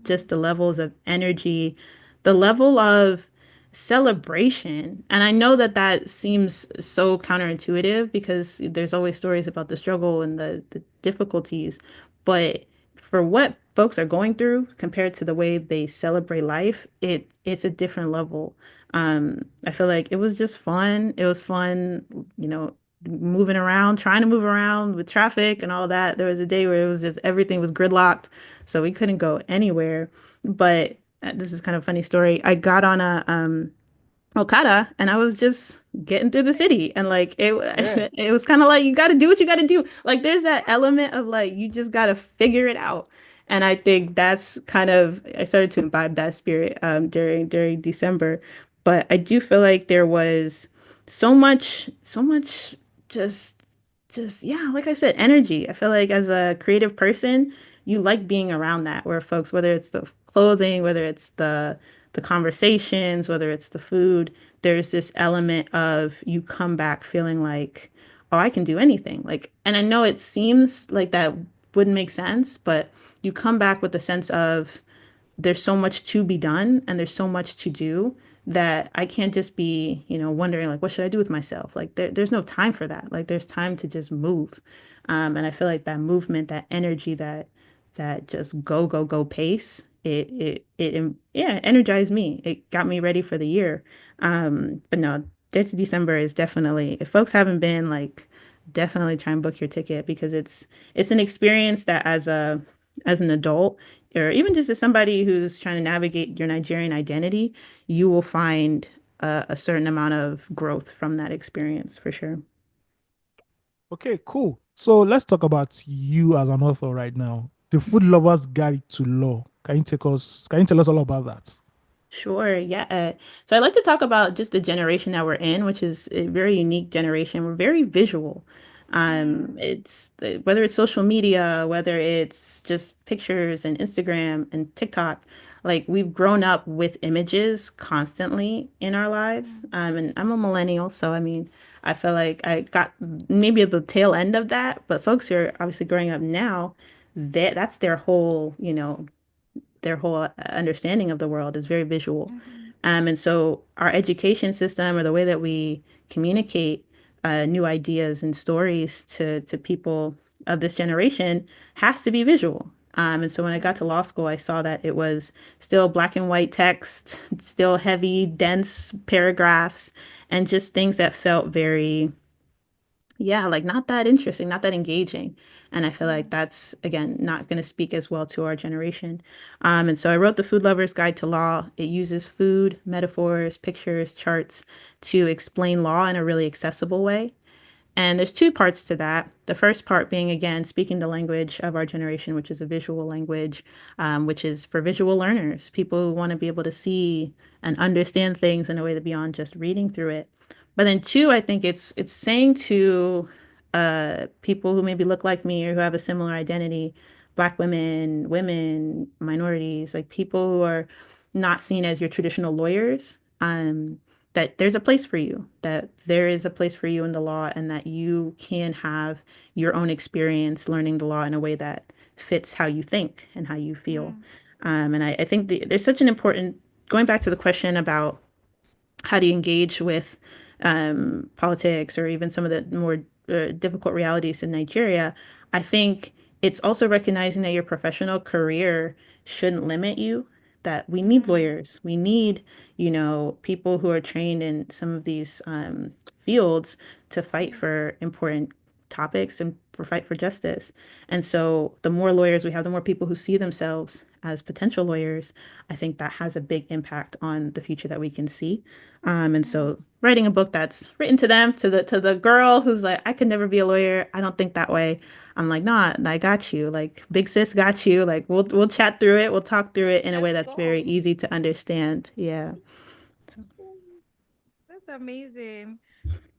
Just the levels of energy, the level of celebration. And I know that that seems so counterintuitive because there's always stories about the struggle and the difficulties, but for what folks are going through compared to the way they celebrate life, it's a different level. I feel like it was just fun. It was fun, you know, moving around, trying to move around with traffic and all that. There was a day where it was just everything was gridlocked, so we couldn't go anywhere. But this is kind of a funny story. I got on a Okada, and I was just getting through the city, and like it Yeah. it was kind of like you got to do what you got to do. Like there's that element of like you just got to figure it out. And I think that's kind of I started to imbibe that spirit during December. But I do feel like there was so much just yeah, like I said, energy. I feel like as a creative person, you like being around that where folks, whether it's the clothing, whether it's the conversations, whether it's the food, there's this element of you come back feeling like, oh, I can do anything. Like, and I know it seems like that wouldn't make sense, but you come back with a sense of there's so much to be done and there's so much to do that I can't just be, wondering like, what should I do with myself? Like there's no time for that. Like there's time to just move. And I feel like that movement, that energy, that just go pace, yeah, energized me. It got me ready for the year. But no, Dead to December is definitely, if folks haven't been, like, definitely try and book your ticket because it's an experience that as an adult or even just as somebody who's trying to navigate your Nigerian identity, you will find a certain amount of growth from that experience for sure. Okay, cool. So let's talk about you as an author right now. The Food Lover's Guide to Law. Can you tell us all about that? Sure, yeah. So I like to talk about just the generation that we're in, which is a very unique generation. We're very visual. Mm. Whether it's social media, whether it's just pictures and Instagram and TikTok, like we've grown up with images constantly in our lives. And I'm a millennial, so I mean, I feel like I got maybe at the tail end of that, but folks who are obviously growing up now, that's their whole, their whole understanding of the world is very visual. Mhm. And so our education system or the way that we communicate new ideas and stories to people of this generation has to be visual. And so when I got to law school, I saw that it was still black and white text, still heavy, dense paragraphs, and just things that felt very, yeah, like not that interesting, not that engaging. And I feel like Mhm. that's, again, not going to speak as well to our generation. And so I wrote The Food Lover's Guide to Law. It uses food, metaphors, pictures, charts to explain law in a really accessible way. And there's two parts to that. The first part being, again, speaking the language of our generation, which is a visual language, which is for visual learners, people who want to be able to see and understand things in a way that beyond just reading through it. But then two, I think it's saying to people who maybe look like me or who have a similar identity, Black women, women, minorities, like people who are not seen as your traditional lawyers, that there's a place for you, that there is a place for you in the law, and that you can have your own experience learning the law in a way that fits how you think and how you feel. Mhm. And I think there's such an important, going back to the question about how do you engage with politics or even some of the more difficult realities in Nigeria, I think it's also recognizing that your professional career shouldn't limit you, that we need Mhm. lawyers. We need, people who are trained in some of these fields to fight for important topics and for fight for justice. And so the more lawyers we have, the more people who see themselves as potential lawyers, I think that has a big impact on the future that we can see. And Mhm. so writing a book that's written to them, to the girl who's like, I could never be a lawyer. I don't think that way. I'm like, nah, I got you. Like big sis got you. Like we'll chat through it. We'll talk through it in a way Let's that's very go. easy to understand. Yeah. That's amazing.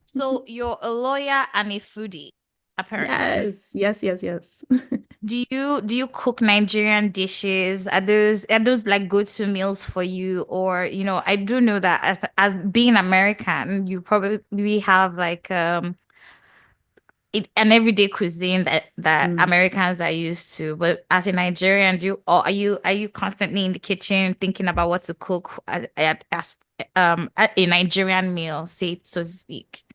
So you're a lawyer and a foodie, apparently. Yes. Yes, yes, yes. Do you cook Nigerian dishes? Are those like go-to meals for you? Or, I do know that as being American, you probably have like an everyday cuisine that Mm. Americans are used to. But as a Nigerian, are you constantly in the kitchen thinking about what to cook at a Nigerian meal, say so to speak?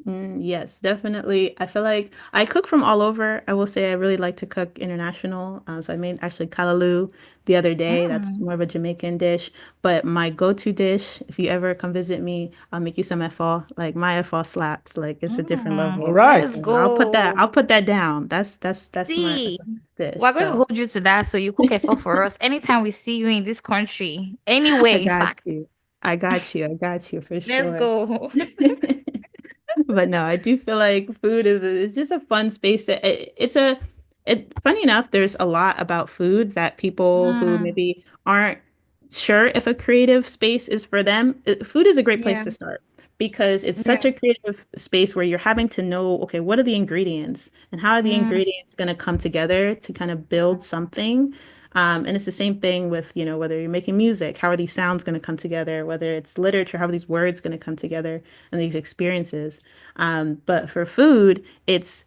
Yes, definitely. I feel like I cook from all over. I will say I really like to cook international. So I made actually kalaloo the other day. That's Mm. more of a Jamaican dish. But my go-to dish, if you ever come visit me, I'll make you some efo. Like my efo slaps. Like it's a different All Mm. level. right. Let's So go. I'll put that down. That's my See, dish. we're going to So hold you to that. So you cook a for us anytime we see you in this country. Anyway, I in got fact, you. I got you. I got you for let's sure. go. But no, I do feel like food is just a fun space. Funny enough, there's a lot about food that people who Mm, maybe aren't sure if a creative space is for them. Food is a great place yeah, to start because it's yeah. such a creative space where you're having to know, okay, what are the ingredients and how are the Mm, ingredients going to come together to kind of build something. And it's the same thing with, whether you're making music, how are these sounds going to come together? Whether it's literature, how are these words going to come together and these experiences? But for food, it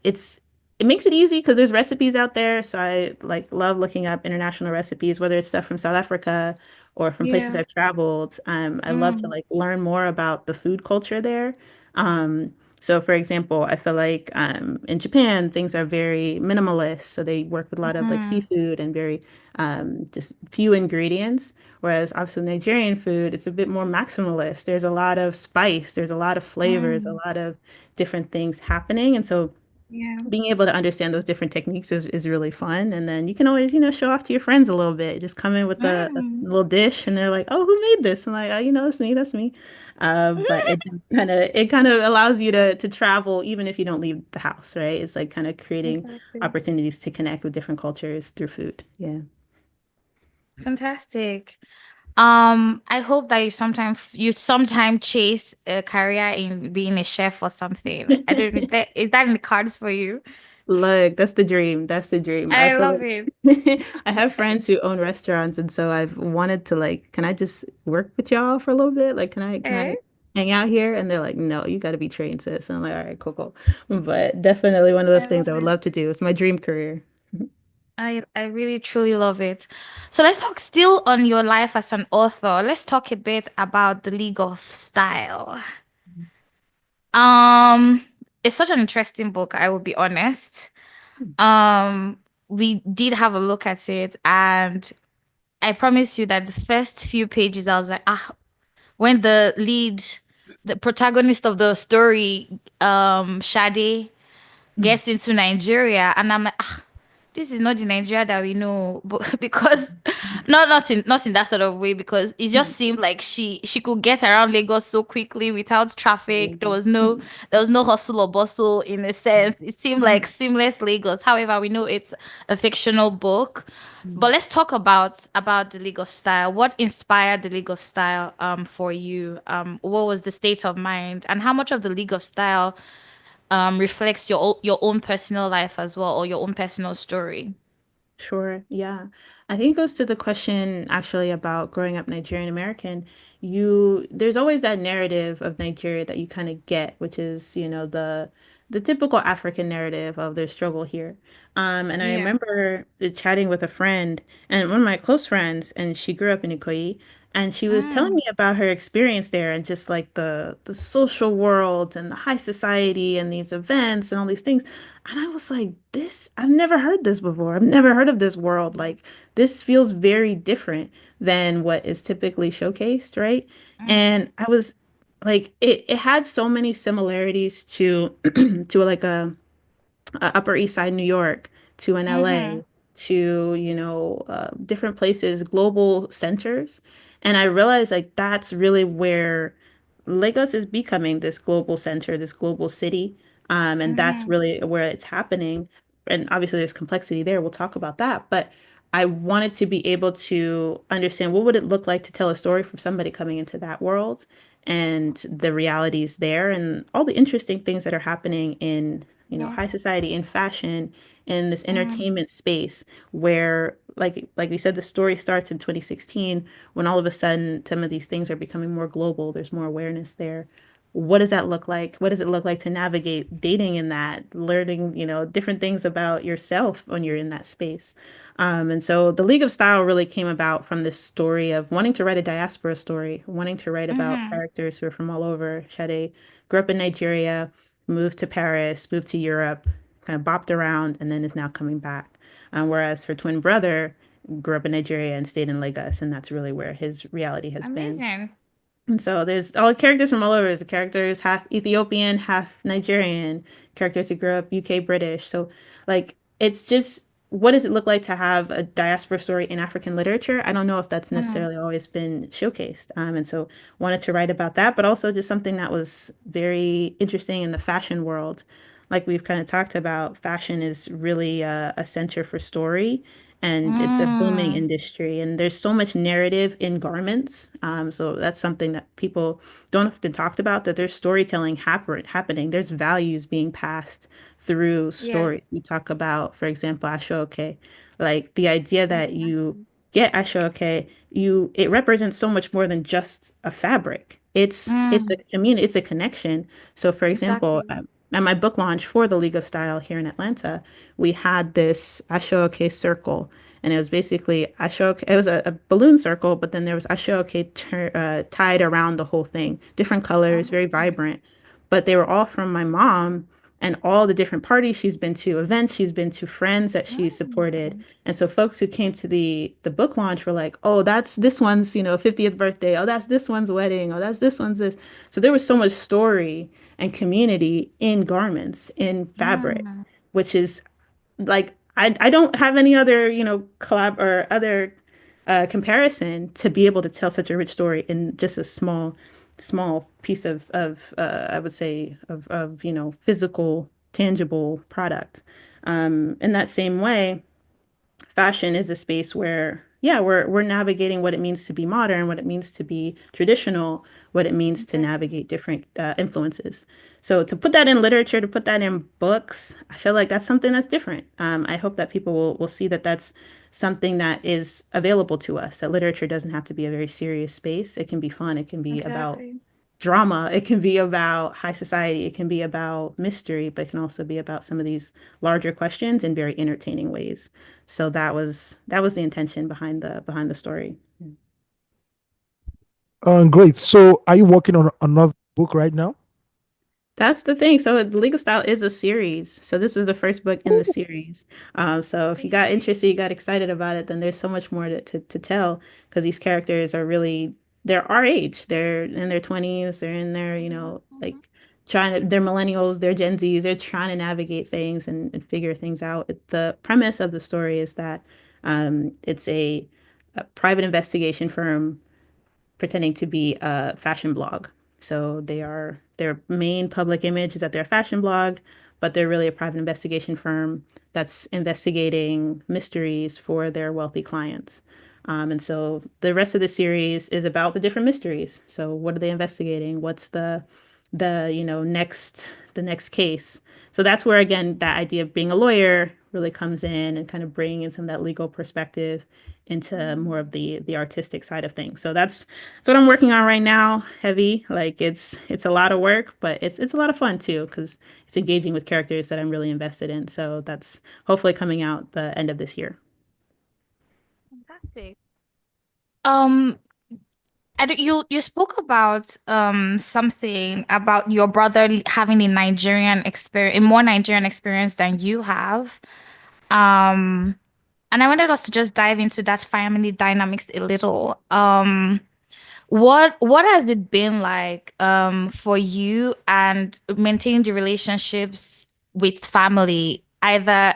makes it easy because there's recipes out there. So I like love looking up international recipes, whether it's stuff from South Africa or from places yeah. I've traveled. I love to Mm, like learn more about the food culture there. So for example, I feel like in Japan, things are very minimalist. So they work with a lot of like mm, seafood and very just few ingredients. Whereas obviously Nigerian food, it's a bit more maximalist. There's a lot of spice, there's a lot of flavors, a mm, lot of different things happening. And so yeah. being able to understand those different techniques is really fun. And then you can always, show off to your friends a little bit. Just come in with a Mm. little dish and they're like, oh, who made this? I'm like, oh, that's me, that's me. But it kind of allows you to travel even if you don't leave the house, right? It's like kind of creating Exactly. opportunities to connect with different cultures through food. Yeah. Fantastic. I hope that you sometime chase a career in being a chef or something. I don't know. Is that in the cards for you? Look, that's the dream. That's the dream. I I feel love it. like I have friends who own restaurants, and so I've wanted to like, can I just work with y'all for a little bit? Like, can Okay. I hang out here? And they're like, no, you got to be trained, sis. And I'm like, all right, cool, cool. But definitely one of those I things love I would it. love to do. It's my dream career. I really truly love it. So let's talk still on your life as an author. Let's talk a bit about the League of Style. Um, it's such an interesting book, I will be honest. Um, we did have a look at it, and I promise you that the first few pages, I was like, when the protagonist of the story, Shade, gets into Nigeria, and I'm like, this is not the Nigeria that we know, but because not in that sort of way, because it just seemed like she could get around Lagos so quickly without traffic. There was no hustle or bustle in a sense. It seemed like seamless Lagos. However, we know it's a fictional book. But let's talk about the League of Style. What inspired the League of Style for you? What was the state of mind, and how much of the League of Style reflects your own personal life as well, or your own personal story? Sure. Yeah. I think it goes to the question actually about growing up Nigerian American. There's always that narrative of Nigeria that you kind of get, which is, the typical African narrative of their struggle here. And I Yeah. remember chatting with a friend and one of my close friends, and she grew up in Ikoyi, and she was telling Mm, me about her experience there and just like the social world and the high society and these events and all these things. And I was like, I've never heard this before. I've never heard of this world. Like, this feels very different than what is typically showcased, right? mm, And I was like, it had so many similarities to to like Upper East Side New York to an mm-hmm. LA to, different places, global centers. And I realized like that's really where Lagos is becoming this global center, this global city. And that's Mm-hmm. really where it's happening. And obviously there's complexity there. We'll talk about that. But I wanted to be able to understand what would it look like to tell a story from somebody coming into that world and the realities there and all the interesting things that are happening in, high Yes. society, in fashion, in this Mm, entertainment space where like we said, the story starts in 2016 when all of a sudden some of these things are becoming more global. There's more awareness there. What does that look like? What does it look like to navigate dating in that, learning, different things about yourself when you're in that space? And so the League of Style really came about from this story of wanting to write a diaspora story, wanting to write about mm-hmm. characters who are from all over. Sade grew up in Nigeria, moved to Paris, moved to Europe, kind of bopped around, and then is now coming back. Whereas her twin brother grew up in Nigeria and stayed in Lagos, and that's really where his reality has been. Amazing. And so there's all characters from all over. There's a character is half Ethiopian, half Nigerian. Characters who grew up UK British. So like it's just what does it look like to have a diaspora story in African literature? I don't know if that's Mm, necessarily always been showcased. And so wanted to write about that, but also just something that was very interesting in the fashion world. Like we've kind of talked about, fashion is really a center for story and it's a booming mm, industry and there's so much narrative in garments, so that's something that people don't often talk about, that there's storytelling happening, there's values being passed through story. yes. We talk about, for example, ashoke, like the idea that you Exactly. get ashoke, it represents so much more than just a fabric. It's a Mm, community, it's a connection. So for example, exactly. at my book launch for the League of Style here in Atlanta, we had this Ashoke circle. And it was basically Ashoke, it was a balloon circle, but then there was Ashoke tied around the whole thing. Different colors, very Oh. vibrant. But they were all from my mom and all the different parties she's been to, events she's been to, friends that she's supported. Mm, And so folks who came to the book launch were like, oh, that's this one's, 50th birthday. Oh, that's this one's wedding. Oh, that's this one's this. So there was so much story and community in garments, in fabric, mm, which is like I don't have any other, collab or other comparison to be able to tell such a rich story in just a small piece of I would say of physical tangible product. In that same way, fashion is a space where yeah, we're navigating what it means to be modern, what it means to be traditional, what it means to Exactly. navigate different influences. So to put that in literature, to put that in books, I feel like that's something that's different. I hope that people will see that that's something that is available to us, that literature doesn't have to be a very serious space. It can be fun. It can be about Exactly. drama. It can be about high society. It can be about mystery, but it can also be about some of these larger questions in very entertaining ways. So that was the intention behind the story. Great. So, are you working on another book right now? That's the thing. So the legal style is a series. So this was the first book in the Ooh. series. So if you got Amazing. interested, you got excited about it, then there's so much more to tell because these characters are really they're our age. They're in their 20s. They're in their, Mhm, mhm. like they're millennials, they're Gen Zs. They're trying to navigate things and figure things out. The premise of the story is that it's a private investigation firm pretending to be a fashion blog. So their main public image is that they're a fashion blog, but they're really a private investigation firm that's investigating mysteries for their wealthy clients. And so the rest of the series is about the different mysteries. So what are they investigating? What's the next case? So that's where again that idea of being a lawyer really comes in and kind of bringing in some of that legal perspective into more of Mm. the artistic side of things. So that's what I'm working on right now. Heavy, like it's a lot of work, but it's a lot of fun too because it's engaging with characters that I'm really invested in. So that's hopefully coming out the end of this year. Fantastic. Um, you spoke about something about your brother having a more Nigerian experience than you have. Um, and I wanted us to just dive into that family dynamics a little. What has it been like for you and maintaining the relationships with family? Either,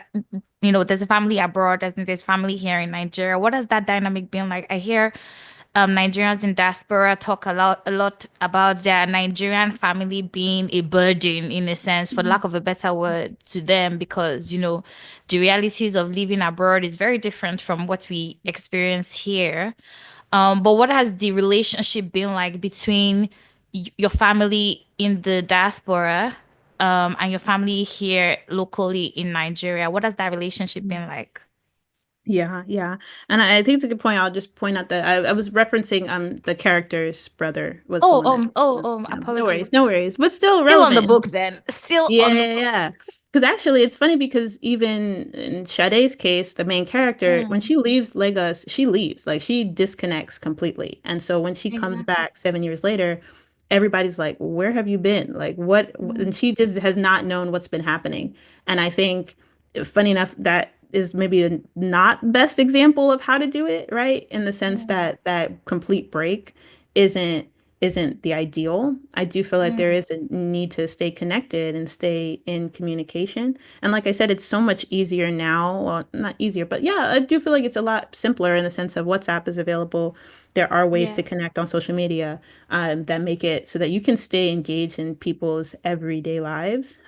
there's a family abroad, there's family here in Nigeria. What has that dynamic been like? I hear Nigerians in diaspora talk a lot about their Nigerian family being a burden in a sense, for lack of a better word, to them because, the realities of living abroad is very different from what we experience here. But what has the relationship been like between your family in the diaspora, and your family here locally in Nigeria? What has that relationship been like? Yeah, yeah. And I think it's a good point. I'll just point out that I was referencing the character's brother was the Oh, one that yeah, no apologies. worries, no worries, but still Still on the relevant. book then. Still Yeah, on the yeah, book. yeah. Because actually, it's funny because even in Sade's case, the main character, when Mm, she leaves Lagos, she leaves. Like she disconnects completely. And so when she comes exactly. back 7 years later, everybody's like, "Where have you been? Like what?" And Mm, she just has not known what's been happening. And I think, funny enough, that is maybe a not best example of how to do it, right? In the sense mm, that that complete break isn't isn't the ideal. I do feel like there mm. is a need to stay connected and stay in communication. And like I said, it's so much easier now. Well, not easier, but yeah, I do feel like it's a lot simpler in the sense of WhatsApp is available. There are ways to Yes. connect on social media that make it so that you can stay engaged in people's everyday lives.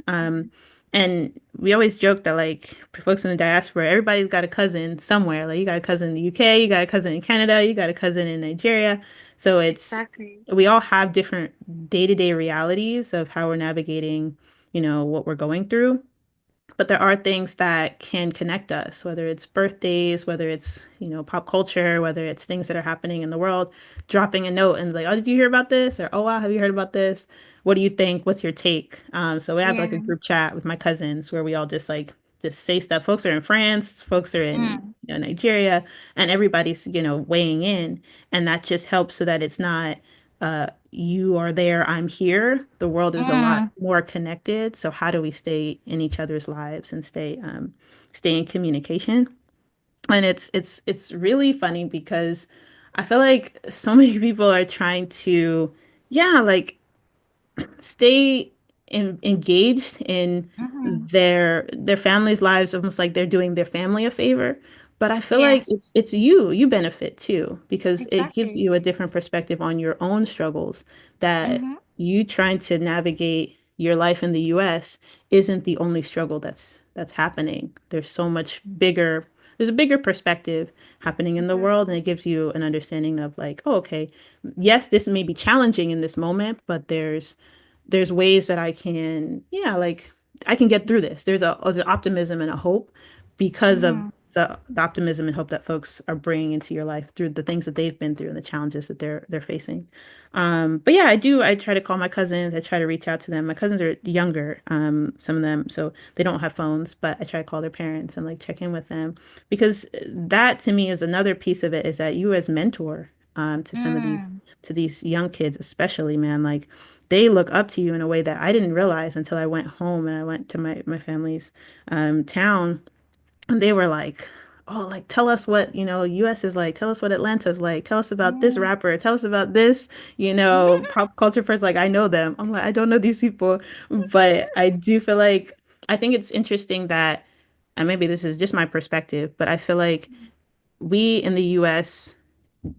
And we always joke that like folks in the diaspora, everybody's got a cousin somewhere. Like you got a cousin in the UK, you got a cousin in Canada, you got a cousin in Nigeria. So it's Exactly. we all have different day-to-day realities of how we're navigating, what we're going through. But there are things that can connect us, whether it's birthdays, whether it's, pop culture, whether it's things that are happening in the world, dropping a note and like, oh, did you hear about this? Or, oh, wow, have you heard about this? What do you think? What's your take? So we have like a Yeah. group chat with my cousins where we all just say stuff. Folks are in France, folks are in Mm, Nigeria, and everybody's, weighing in. And that just helps so that it's not you are there, I'm here. The world is a lot mm, more connected. So how do we stay in each other's lives and stay in communication? And it's really funny because I feel like so many people are trying to, yeah, like stay engaged in mm. their family's lives, almost like they're doing their family a favor. But I feel like Yes. it's you benefit too because it gives Exactly. you a different perspective on your own struggles that Mm-hmm. you trying to navigate your life in the US isn't the only struggle that's happening. There's so much bigger there's a bigger perspective happening in the world, and it gives you an understanding of like, oh, okay, yes, this may be challenging in this moment, but there's ways that I can, yeah, like I can get through this. There's an optimism and a hope because of Mm-hmm. the optimism and hope that folks are bringing into your life through the things that they've been through and the challenges that they're facing. But yeah, I do. I try to call my cousins. I try to reach out to them. My cousins are younger, some of them, so they don't have phones, but I try to call their parents and like check in with them because that to me is another piece of it is that you as mentor to some of these Mm. to these young kids, especially, man, like they look up to you in a way that I didn't realize until I went home and I went to my family's town and they were like, oh, like tell us what, US is like, tell us what Atlanta's like, tell us about this Mm. rapper, tell us about this, pop culture person. Like I know them. I'm like, I don't know these people, but I do feel like I think it's interesting that, and maybe this is just my perspective, but I feel like we in the US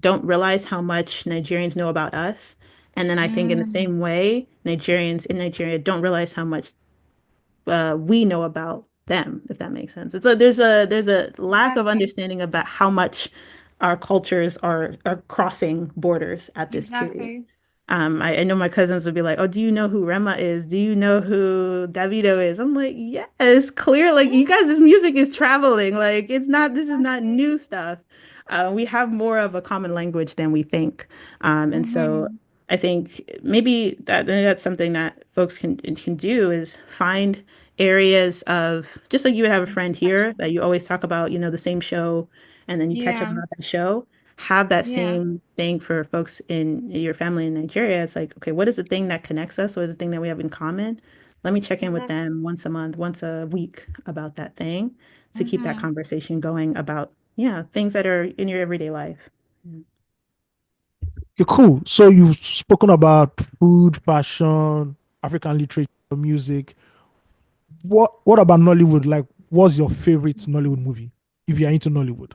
don't realize how much Nigerians know about us. And then I think in the Mm. same way, Nigerians in Nigeria don't realize how much we know about them, if that makes sense. There's a lack of Exactly. understanding about how much our cultures are crossing borders at this period. Exactly. I know my cousins would be like, "Oh, do you know who Rema is? Do you know who Davido is?" I'm like, "Yes, clear. Like you guys, this music is traveling. Like it's not. This is not Exactly. new stuff. We have more of a common language than we think, and so Mm-hmm. I think maybe that's something that folks can do is find areas of just like you would have a friend here that you always talk about, the same show, and then you catch up Yeah. about that show have that Yeah. same thing for folks in your family in Nigeria. It's like, okay, what is the thing that connects us? What is the thing that we have in common? Let me check in with Exactly. them once a month, once a week about that thing to keep that Mm-hmm. conversation going about, yeah, things that are in your everyday life. Okay, cool. So you've spoken about food, fashion, African literature, music. What about Nollywood? Like, what's your favorite Nollywood movie? If you're into Nollywood.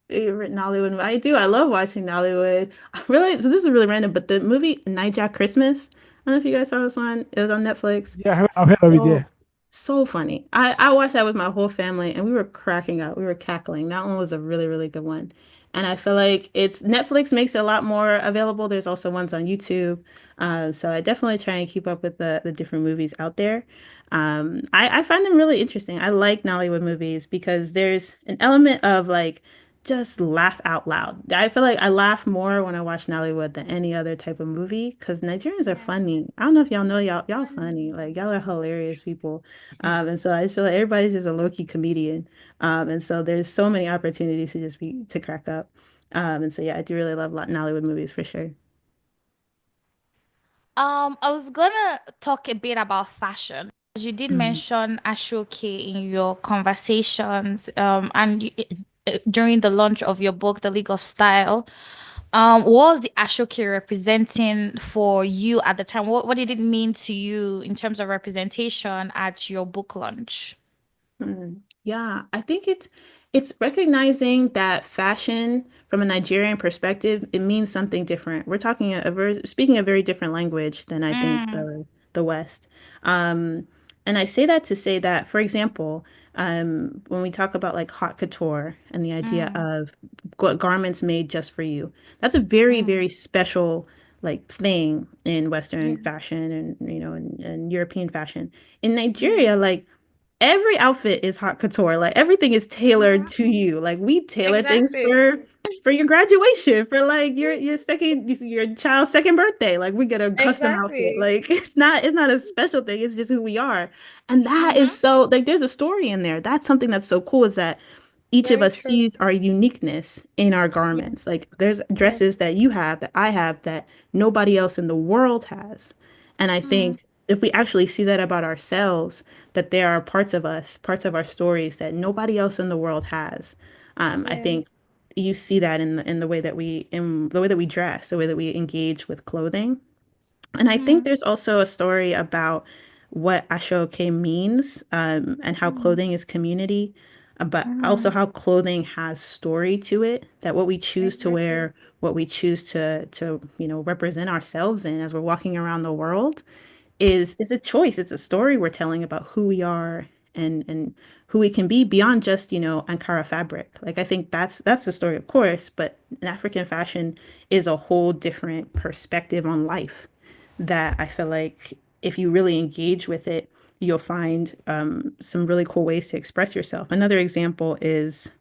Favorite Nollywood movie. I do. I love watching Nollywood. Really, so this is really random, but the movie Night Jack Christmas. I don't know if you guys saw this one. It was on Netflix. Yeah, I've heard of it. Yeah. So so funny. I watched that with my whole family and we were cracking up. We were cackling. That one was a really, really good one. And I feel like it's Netflix makes it a lot more available. There's also ones on YouTube. So I definitely try and keep up with the different movies out there. I find them really interesting. I like Nollywood movies because there's an element of like just laugh out loud. I feel like I laugh more when I watch Nollywood than any other type of movie because Nigerians are Yeah. funny. I don't know if y'all know y'all Funny. funny. Like y'all are hilarious people. And so I just feel like everybody's just a low-key comedian. And so there's so many opportunities to just be to crack up. And so yeah, I do really love Nollywood movies for sure. I was gonna talk a bit about fashion. You did Mm. mention Ashoke in your conversations, during the launch of your book, The League of Style. What was the Ashoke representing for you at the time? What did it mean to you in terms of representation at your book launch? Yeah, I think it's recognizing that fashion from a Nigerian perspective, it means something different. We're talking speaking a very different language than I think Mm, the West. Um, and I say that to say that, for example, when we talk about like haute couture and the idea mm, of garments made just for you, that's a very, mm. very special like thing in Yeah, Western fashion and and European fashion. In yeah. Nigeria, like every outfit is haute couture. Like everything is tailored Mhm. to you. Like we tailor things Exactly. for your graduation, for like your child's second birthday. Like we get a custom outfit. Exactly. Like it's not a special thing. It's just who we are. And that is Mm-hmm. so like there's a story in there. That's something that's so cool is that each of Very us true. sees our uniqueness in our Yeah. garments. Like there's Yeah. dresses that you have that I have that nobody else in the world has. And I Mm, think if we actually see that about ourselves, that there are parts of us, parts of our stories that nobody else in the world has. I yeah. think you see that in the way that we dress, the way that we engage with clothing. And I think Mm, there's also a story about what Ashoke means, and how mm, clothing is community, but also mm. how clothing has story to it, that what we choose to Exactly. wear, what we choose to represent ourselves in as we're walking around the world is a choice. It's a story we're telling about who we are and who we can be beyond just, you know, Ankara fabric. Like I think that's the story, of course, but African fashion is a whole different perspective on life that I feel like if you really engage with it, you'll find some really cool ways to express yourself. Another example is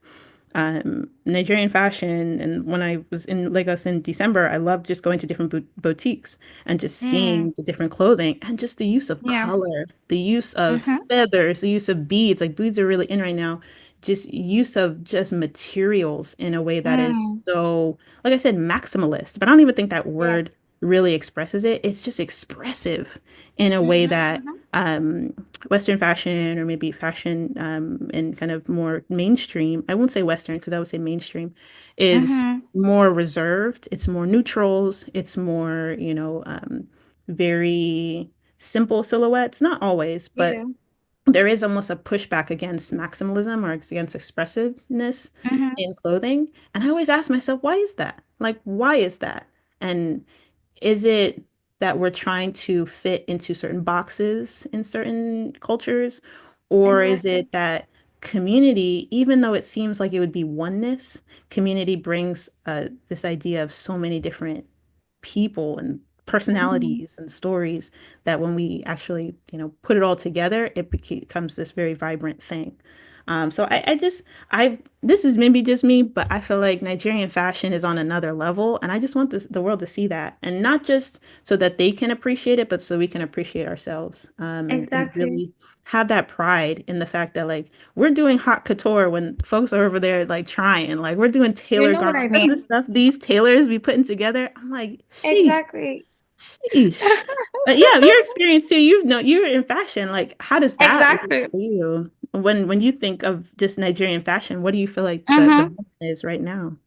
Nigerian fashion. And when I was in Lagos in December, I loved just going to different boutiques and just Mm, seeing the different clothing and just the use of yeah. color, the use of Mm-hmm. feathers, the use of beads. Like beads are really in right now. Just use of just materials in a way that is Mm, so, like I said, maximalist. But I don't even think that word yes. really expresses it. It's just expressive in a way Mm-hmm. that Mm-hmm. Western fashion or maybe fashion in kind of more mainstream, I won't say Western because I would say mainstream, is Mm-hmm. more reserved. It's more neutrals. It's more, you know, very simple silhouettes. Not always, but Yeah. there is almost a pushback against maximalism or against expressiveness Mm-hmm. in clothing. And I always ask myself, why is that? Like, why is that? And is it that we're trying to fit into certain boxes in certain cultures? Or is Exactly. it that community, even though it seems like it would be oneness, community brings this idea of so many different people and Mm-hmm. personalities and stories that when we actually, you know, put it all together, it becomes this very vibrant thing. This is maybe just me, but I feel like Nigerian fashion is on another level, and I just want the world to see that, and not just so that they can appreciate it, but so we can appreciate ourselves, and Exactly. really have that pride in the fact that like we're doing hot couture when folks are over there like trying, like we're doing You tailored know what I garments. Some of the mean? stuff these tailors be putting together, I'm like, sheesh, Exactly. sheesh. But yeah, your experience too. You're in fashion. Like, how does that look Exactly. for you? When you think of just Nigerian fashion, what do you feel like the Mm-hmm. movement is right now?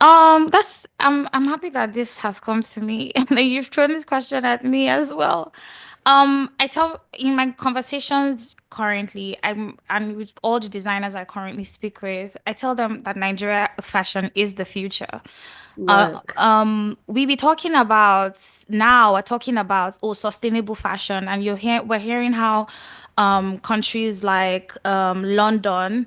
That's I'm happy that this has come to me and that you've thrown this question at me as well. I tell in my conversations currently, I'm and with all the designers I currently speak with, I tell them that Nigeria fashion is the future. Look. We be talking about now, we're talking about sustainable fashion, and we're hearing how countries like London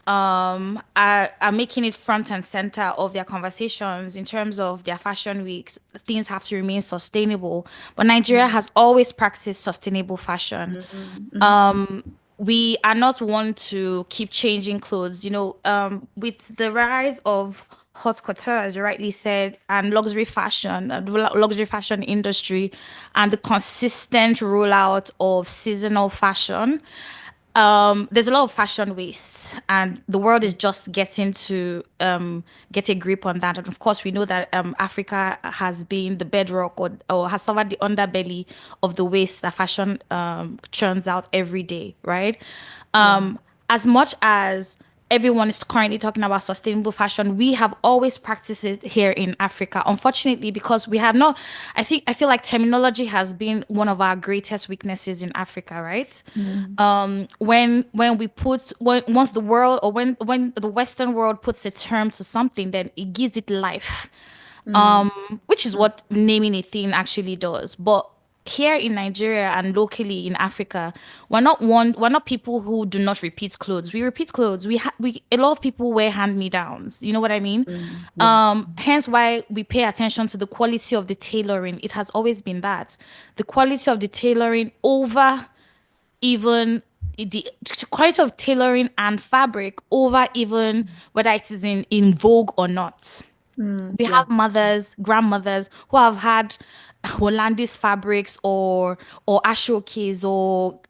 are making it front and center of their conversations in terms of their fashion weeks. Things have to remain sustainable, but Nigeria Mm, has always practiced sustainable fashion. mm, mm, We are not one to keep changing clothes. With the rise of haute couture, as you rightly said, and luxury fashion, the luxury fashion industry, and the consistent rollout of seasonal fashion, there's a lot of fashion waste, and the world is just getting to get a grip on that. And of course, we know that Africa has been the bedrock, or has suffered the underbelly of the waste that fashion churns out every day, right? yeah. As much as everyone is currently talking about sustainable fashion, we have always practiced it here in Africa. Unfortunately, because we have not, I feel like terminology has been one of our greatest weaknesses in Africa, right? Mm, When we put when once the world, or when the Western world puts a term to something, then it gives it life, mm, which is mm, what naming a thing actually does. But here in Nigeria and locally in Africa, we're not people who do not repeat clothes. We repeat clothes. We a lot of people wear hand-me-downs. You know what I mean? yeah. Hence why we pay attention to the quality of the tailoring. It has always been that. The quality of the tailoring over even the quality of tailoring and fabric over even whether it is in vogue or not. We Yeah. have mothers, grandmothers who have had Hollandis fabrics, or ashokes, or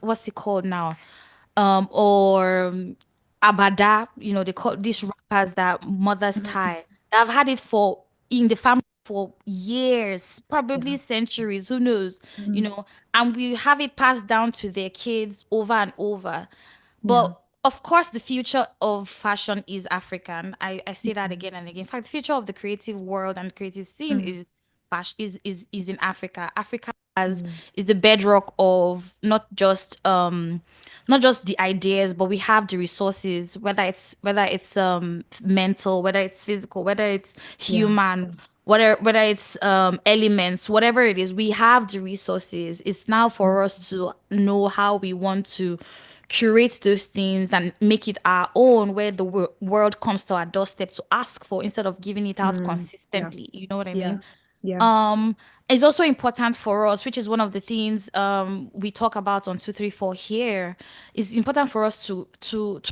what's it called now? Or abada, they call these wrappers that mothers Mhm. tie. They've had it for in the family for years, Yeah. probably centuries, who knows, Mm, and we have it passed down to their kids over and over. yeah. But of course, the future of fashion is African. I say that Mhm. again and again. In fact, the future of the creative world and creative scene Mm, is fashion is in Africa. Africa has mm, is the bedrock of not just the ideas, but we have the resources, whether it's mental, whether it's physical, whether it's yeah. human. whether it's elements, whatever it is, we have the resources. It's now for us to know how we want to curate those things and make it our own, where the world comes to our doorstep to ask for, instead of giving it out Mm, yeah. consistently. You know what I Yeah. mean? Yeah. um it's also important for us, which is one of the things we talk about on 234 here. It's important for us to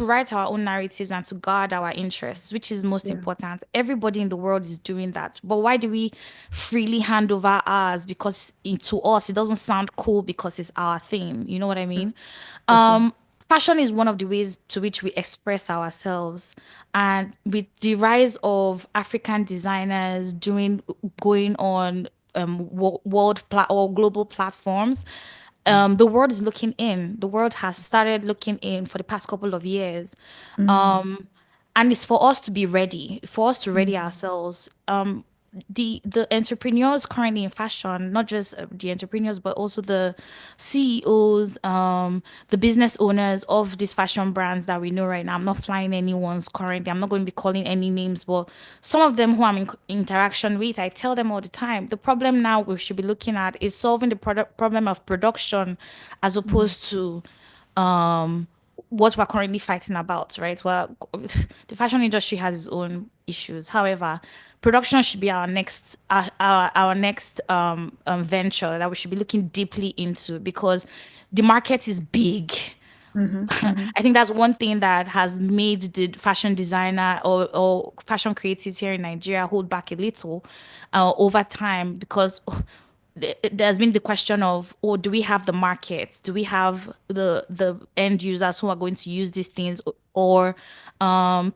write our own narratives and to guard our interests, which is most Yeah. important. Everybody in the world is doing that, but why do we freely hand over ours? Because to us it doesn't sound cool, because it's our thing. You know what I Mm, mean? for sure. Fashion is one of the ways to which we express ourselves. And with the rise of African designers going on or global platforms, the world is looking in. The world has started looking in for the past couple of years. Mm, And it's for us to be ready, for us to ready mm, ourselves. The entrepreneurs currently in fashion, not just the entrepreneurs, but also the CEOs, the business owners of these fashion brands that we know right now. I'm not flying anyone's currently. I'm not going to be calling any names, but some of them who I'm in interaction with, I tell them all the time. The problem now we should be looking at is solving the product problem of production, as mm, opposed to what we're currently fighting about, right? Well, the fashion industry has its own issues. However, production should be our next venture that we should be looking deeply into, because the market is big. mhm, mhm, I think that's one thing that has made the fashion designer or fashion creatives here in Nigeria hold back a little over time, because there's been the question of, oh, do we have the market? Do we have the end users who are going to use these things? Or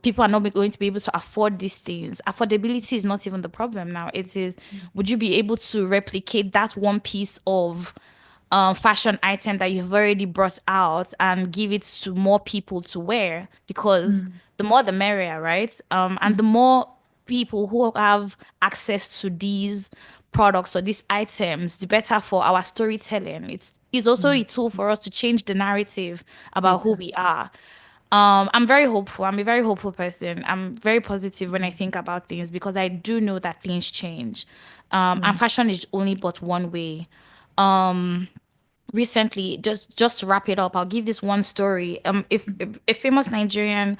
people are not going to be able to afford these things. Affordability is not even the problem now. It is, would you be able to replicate that one piece of fashion item that you've already brought out and give it to more people to wear? Because mm, the more the merrier, right? And the mhm, more people who have access to these products or these items, the better for our storytelling. It's also mm. a tool for us to change the narrative about who we Exactly. are. I'm very hopeful. I'm a very hopeful person. I'm very positive when I Mm, think about things, because I do know that things change. And mm, fashion is only but one way. Recently, just to wrap it up, I'll give this one story. If mm, a famous Nigerian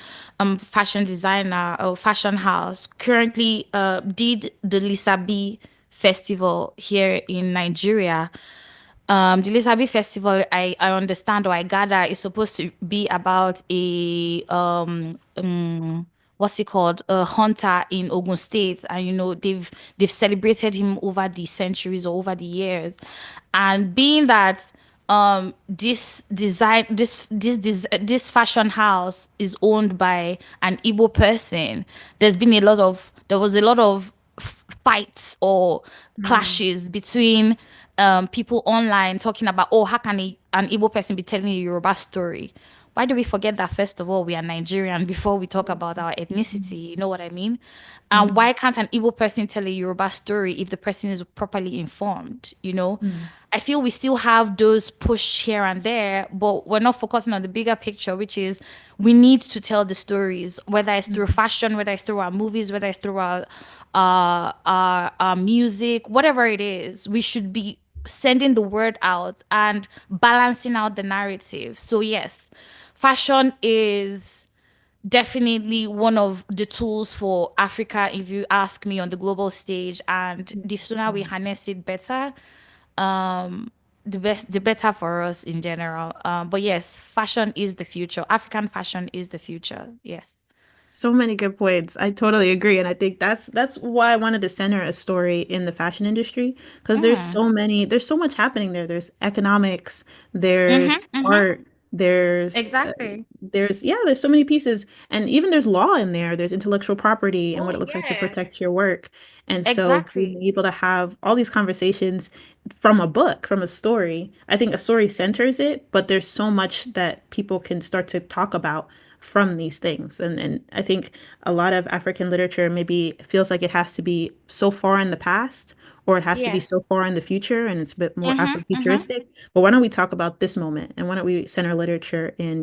fashion designer or fashion house currently did the Lisabi festival here in Nigeria. The Lisabi festival, I understand, or I gather, is supposed to be about a what's it called, a hunter in Ogun State. And they've celebrated him over the centuries or over the years. And being that this fashion house is owned by an Igbo person, there was a lot of fights or mm, clashes between people online talking about, oh, how can an Igbo person be telling a Yoruba story? Why do we forget that, first of all, we are Nigerian before we talk about our mm, ethnicity? You know what I mean? And mm, why can't an Igbo person tell a Yoruba story if the person is properly informed? mm, I feel we still have those push here and there, but we're not focusing on the bigger picture, which is we need to tell the stories, whether it's through mm, fashion, whether it's through our movies, whether it's through our music, whatever it is. We should be sending the word out and balancing out the narrative. So yes, fashion is definitely one of the tools for Africa, if you ask me, on the global stage. And mm, the sooner we mm. harness it better, the better for us in general. But yes, fashion is the future. African fashion is the future. Yes. So many good points. I totally agree, and I think that's why I wanted to center a story in the fashion industry because Mm. there's so much happening there. There's economics, Mm-hmm. there's Mm-hmm. art, Exactly. there's so many pieces, and even there's law in there. There's intellectual property and Oh what it looks like to protect yes. your work. And so being Exactly. able to have all these conversations from a book, from a story, I think a story centers it, but there's so much that people can start to talk about from these things. And I think a lot of African literature maybe feels like it has to be so far in the past or it has to be Yes. so far in the future and it's a bit more Mm-hmm. Mm-hmm. Afrofuturistic. But why don't we talk about this moment and why don't we center literature in,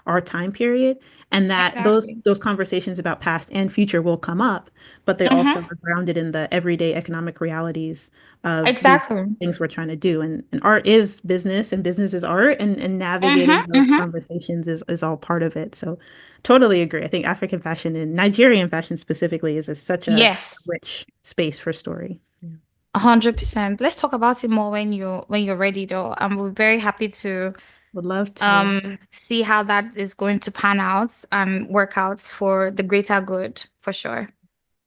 our time period and that Exactly. those conversations about past and future will come up, but they also Mm-hmm. are grounded in the everyday economic realities of these Exactly. things we're trying to do. And art is business and business is art and navigating Mm-hmm. those Mm-hmm. conversations is all part of it. So totally agree. I think African fashion and Nigerian fashion specifically is such a Yes. rich space for story. Yeah. 100%. Let's talk about it more when you're ready though. We're very happy to Would love to. see how that is going to pan out and work out for the greater good for sure.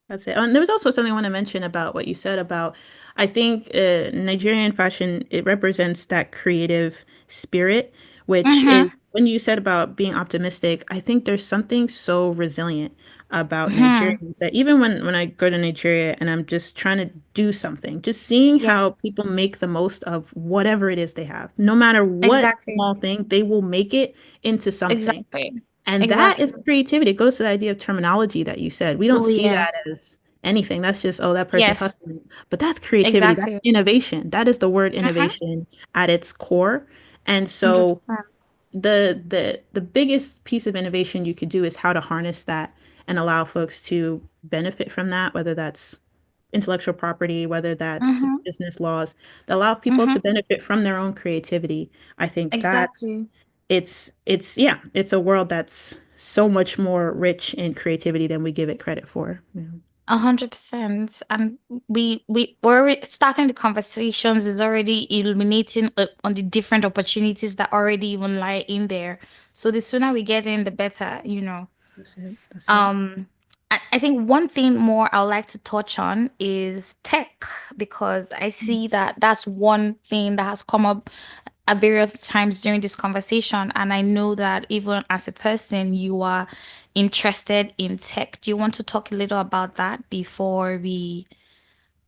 That's it. And there was also something I want to mention about what you said about, I think Nigerian fashion, it represents that creative spirit, which Mm-hmm. is when you said about being optimistic, I think there's something so resilient about Mm-hmm. Nigerians that even when I go to Nigeria and I'm just trying to do something, just seeing Yes, how people make the most of whatever it is they have, no matter what exactly. small thing, they will make it into something. Exactly. And that is Exactly. creativity. It goes to the idea of terminology that you said. We don't Oh, see that yes. as anything. That's just, oh, that person's Yes, hustling. But that's creativity. That's exactly. innovation. That is the word Mm-hmm. innovation at its core. And so 100%. the biggest piece of innovation you could do is how to harness that and allow folks to benefit from that, whether that's intellectual property, whether that's Mm-hmm. business laws that allow people Mm-hmm. to benefit from their own creativity. I think that's Exactly. it's yeah, it's a world that's so much more rich in creativity than we give it credit for. Yeah. 100%. And we're starting the conversations is already illuminating on the different opportunities that already even lie in there. So the sooner we get in, the better, you know. That's it. That's it. Um, I think one thing more I'd like to touch on is tech because I see that that's one thing that has come up at various times during this conversation, and I know that even as a person, you are interested in tech. Do you want to talk a little about that before we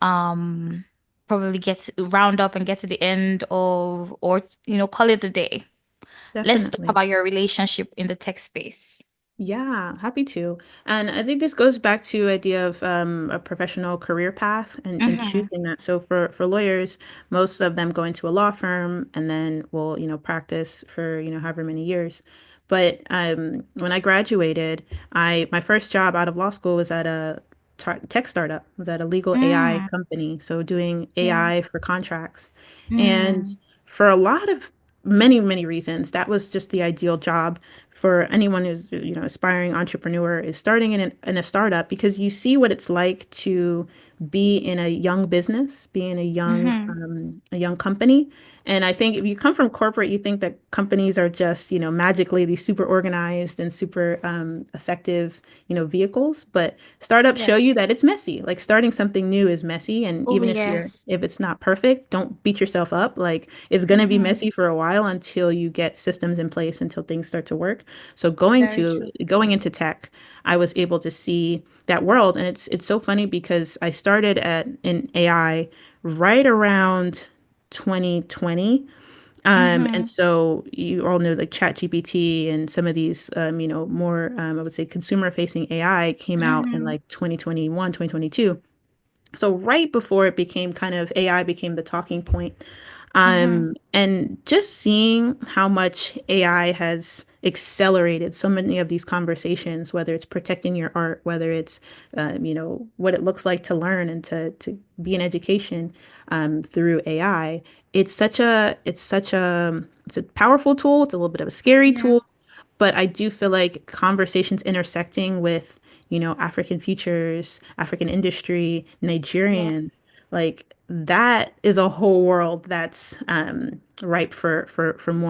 um probably get to round up and get to the end of or call it a day? Let's talk Definitely. about your relationship in the tech space. Yeah, happy to. And I think this goes back to idea of a professional career path and Mm-hmm. choosing that. So for lawyers, most of them go into a law firm and then will, practice for, however many years. But when I graduated, my first job out of law school was at a tech startup, was at a legal AI Mm, company. So doing yeah. AI for contracts. And Mm, for a lot of many, many reasons, that was just the ideal job for anyone who's aspiring entrepreneur is starting in a startup because you see what it's like to be in a young business, be in mm-hmm. a young company. And I think if you come from corporate, you think that companies are just magically these super organized and super effective vehicles. But startups show Yes. you that it's messy. Like starting something new is messy, and Oh, even yes. if it's not perfect, don't beat yourself up. Like it's gonna be Mm-hmm. messy for a while until you get systems in place, until things start to work. So Very true. going into tech, I was able to see that world, and it's so funny because I started at in AI right around 2020. And Mm-hmm. so you all know like ChatGPT and some of these, more, I would say consumer facing AI came out in Mm-hmm. like 2021, 2022. So right before it became kind of AI became the talking point. Mm-hmm. And just seeing how much AI has accelerated so many of these conversations, whether it's protecting your art, whether it's, what it looks like to learn and to be in education through AI. It's a powerful tool. It's a little bit of a scary Yeah. tool, but I do feel like conversations intersecting with, African futures, African industry, Yes. Nigerians, like that is a whole world that's ripe for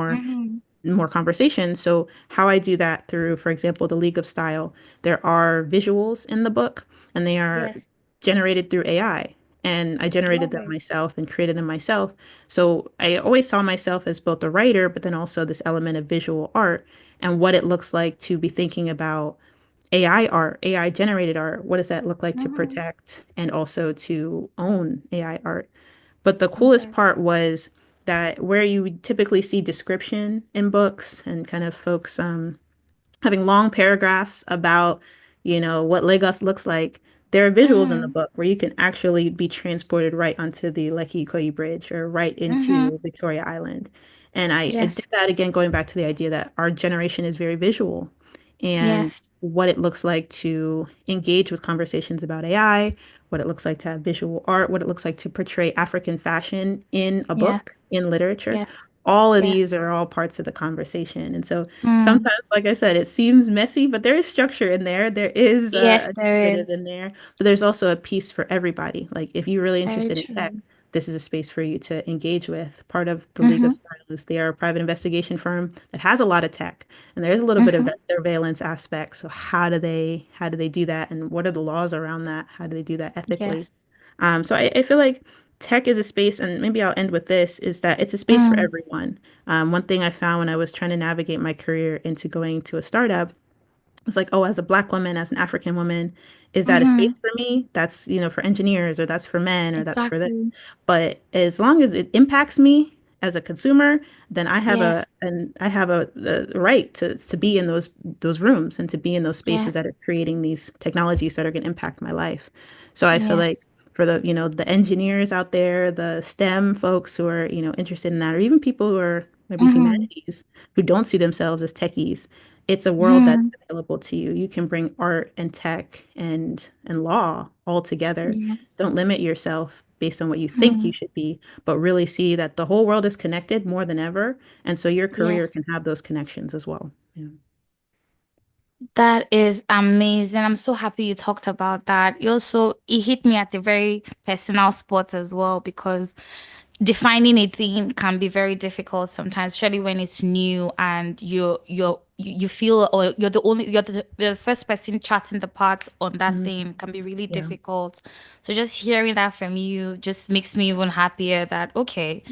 Mm-hmm. more conversation. So how I do that through, for example, the League of Style, there are visuals in the book and they are Yes. generated through AI. And I generated Love them it. myself and created them myself. So I always saw myself as both a writer, but then also this element of visual art and what it looks like to be thinking about AI art, AI generated art. What does that look like to Mm-hmm. protect and also to own AI art? But the coolest Okay. part was that where you would typically see description in books and kind of folks having long paragraphs about, what Lagos looks like, there are visuals in the Mm-hmm. book where you can actually be transported right onto the Lekki Ikoyi Bridge or right Mm-hmm. into Victoria Island. And I did Yes. that again, going back to the idea that our generation is very visual and Yes. what it looks like to engage with conversations about AI, what it looks like to have visual art, what it looks like to portray African fashion in a Yes. book, in literature. Yes. All of these Yes. are all parts of the conversation. And so Mm. sometimes, like I said, it seems messy, but there is structure in there. There is Yes, a there narrative in is. there, but there's also a piece for everybody. Like if you're really Very interested in tech, true. this is a space for you to engage with. Part of the League Mm-hmm. of Stylists, they are a private investigation firm that has a lot of tech, and there's a little bit of Mm-hmm. surveillance aspect. So how do they do that, and what are the laws around that? How do they do that ethically? Yes. So I feel like tech is a space, and maybe I'll end with this, is that it's a space for Mm. everyone. One thing I found when I was trying to navigate my career into going to a startup it's like, oh, as a Black woman, as an African woman, is that a Mm-hmm. space for me? That's, for engineers or that's for men or that's for this. Exactly. But as long as it impacts me as a consumer, then Yes. I have the right to be in those rooms and to be in those spaces that are Yes. creating these technologies that are going to impact my life. So I feel like Yes. for the engineers out there, the STEM folks who are, interested in that, or even people who are maybe Mm-hmm. humanities who don't see themselves as techies, it's a world that's Mm-hmm. available to you. You can bring art and tech and law all together. Yes. Don't limit yourself based on what you think you Mm. should be, but really see that the whole world is connected more than ever. And so your career Yes. can have those connections as well. Yeah. That is amazing. I'm so happy you talked about that. It hit me at a very personal spot as well because defining a thing can be very difficult sometimes, especially when it's new and you feel or you're the first person chatting the part on that Mhm. thing can be really Yeah. difficult. So just hearing that from you just makes me even happier that okay,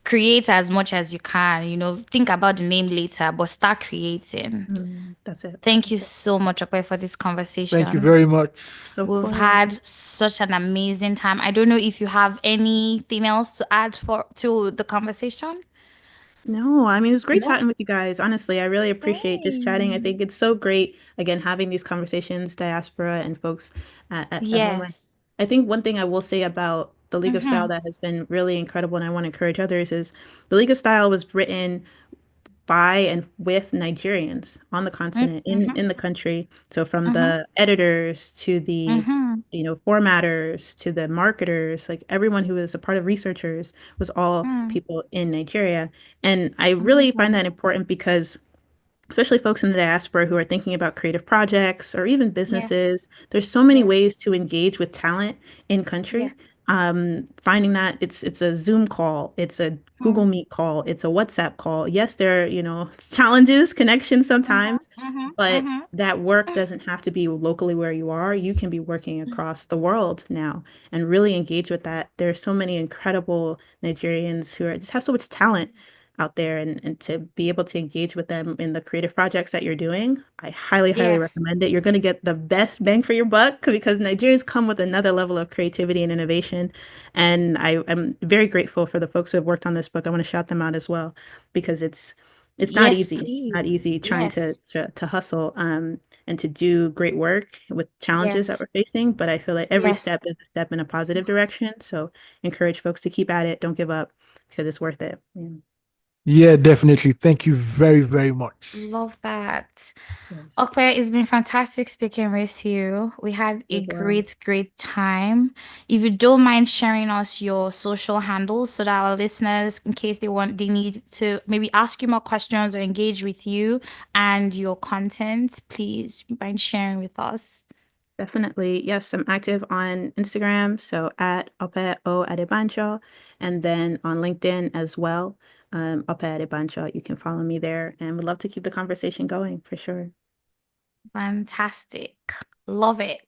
create as much as you can, think about the name later, but start creating. That's it. Thank you That's it. so much, Okwe, for this Thank you conversation. very much. So of We've course. had such an amazing time. I don't know if you have anything else to add for to the conversation. No, I mean, it was great No? chatting with you guys. Honestly, I really appreciate just chatting. I think Same. it's so great, again, having these conversations, diaspora and folks at home. Yes. I think one thing I will say about the League of Style Mm-hmm. that has been really incredible, and I want to encourage others, is the League of Style was written by and with Nigerians on the continent, Mm-hmm. in the country. So from Mm-hmm. the editors to the Mm-hmm. formatters to the marketers, like everyone who was a part of researchers was all Mm. people in Nigeria. And I really find Amazing. that important because especially folks in the diaspora who are thinking about creative projects or even Yes. businesses. There's so many Yes. ways to engage with talent in country. Yes. Finding that it's a Zoom call, it's a Google Mm. Meet call, it's a WhatsApp call. Yes, there are, challenges, connections Mm-hmm. sometimes, Mm-hmm. but Mm-hmm. that work doesn't have to be locally where you are. You can be working across the world now and really engage with that. There are so many incredible Nigerians who just have so much talent out there and to be able to engage with them in the creative projects that you're doing, I highly, highly Yes. recommend it. You're going to get the best bang for your buck because Nigerians come with another level of creativity and innovation. And I'm very grateful for the folks who have worked on this book. I want to shout them out as well because it's not Yes, easy, please. not easy trying Yes. to hustle and to do great work with challenges that we're Yes. facing. But I feel like every step Yes. is a step in a positive direction. So encourage folks to keep at it, don't give up because it's worth it. Yeah. Yeah, definitely. Thank you very, very much. Love that. Yes, Okay, it's been fantastic speaking with you. We had a as well. great, great time. If you don't mind sharing us your social handles so that our listeners, in case they need to maybe ask you more questions or engage with you and your content, please mind sharing with us. Definitely. Yes, I'm active on Instagram, so at Ope O Adebancho, and then on LinkedIn as well. Ope Adebancho. You can follow me there and would love to keep the conversation going for sure. Fantastic. Love it.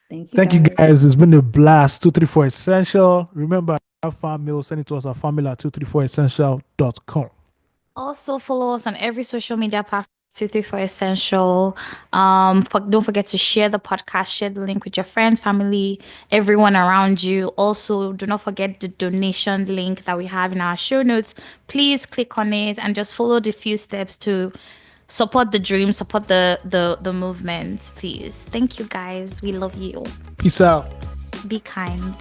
Thank you Thank you, guys. guys. It's been a blast. 234 Essential. Remember, have fan mail, send it to us at family at 234essential.com. Also follow us on every social media platform. 234 Essential. Don't forget to share the podcast, share the link with your friends, family, everyone around you. Also, do not forget the donation link that we have in our show notes. Please click on it and just follow the few steps to support the dream, support the movement, please. Thank you guys. We love you. Peace out. Be kind.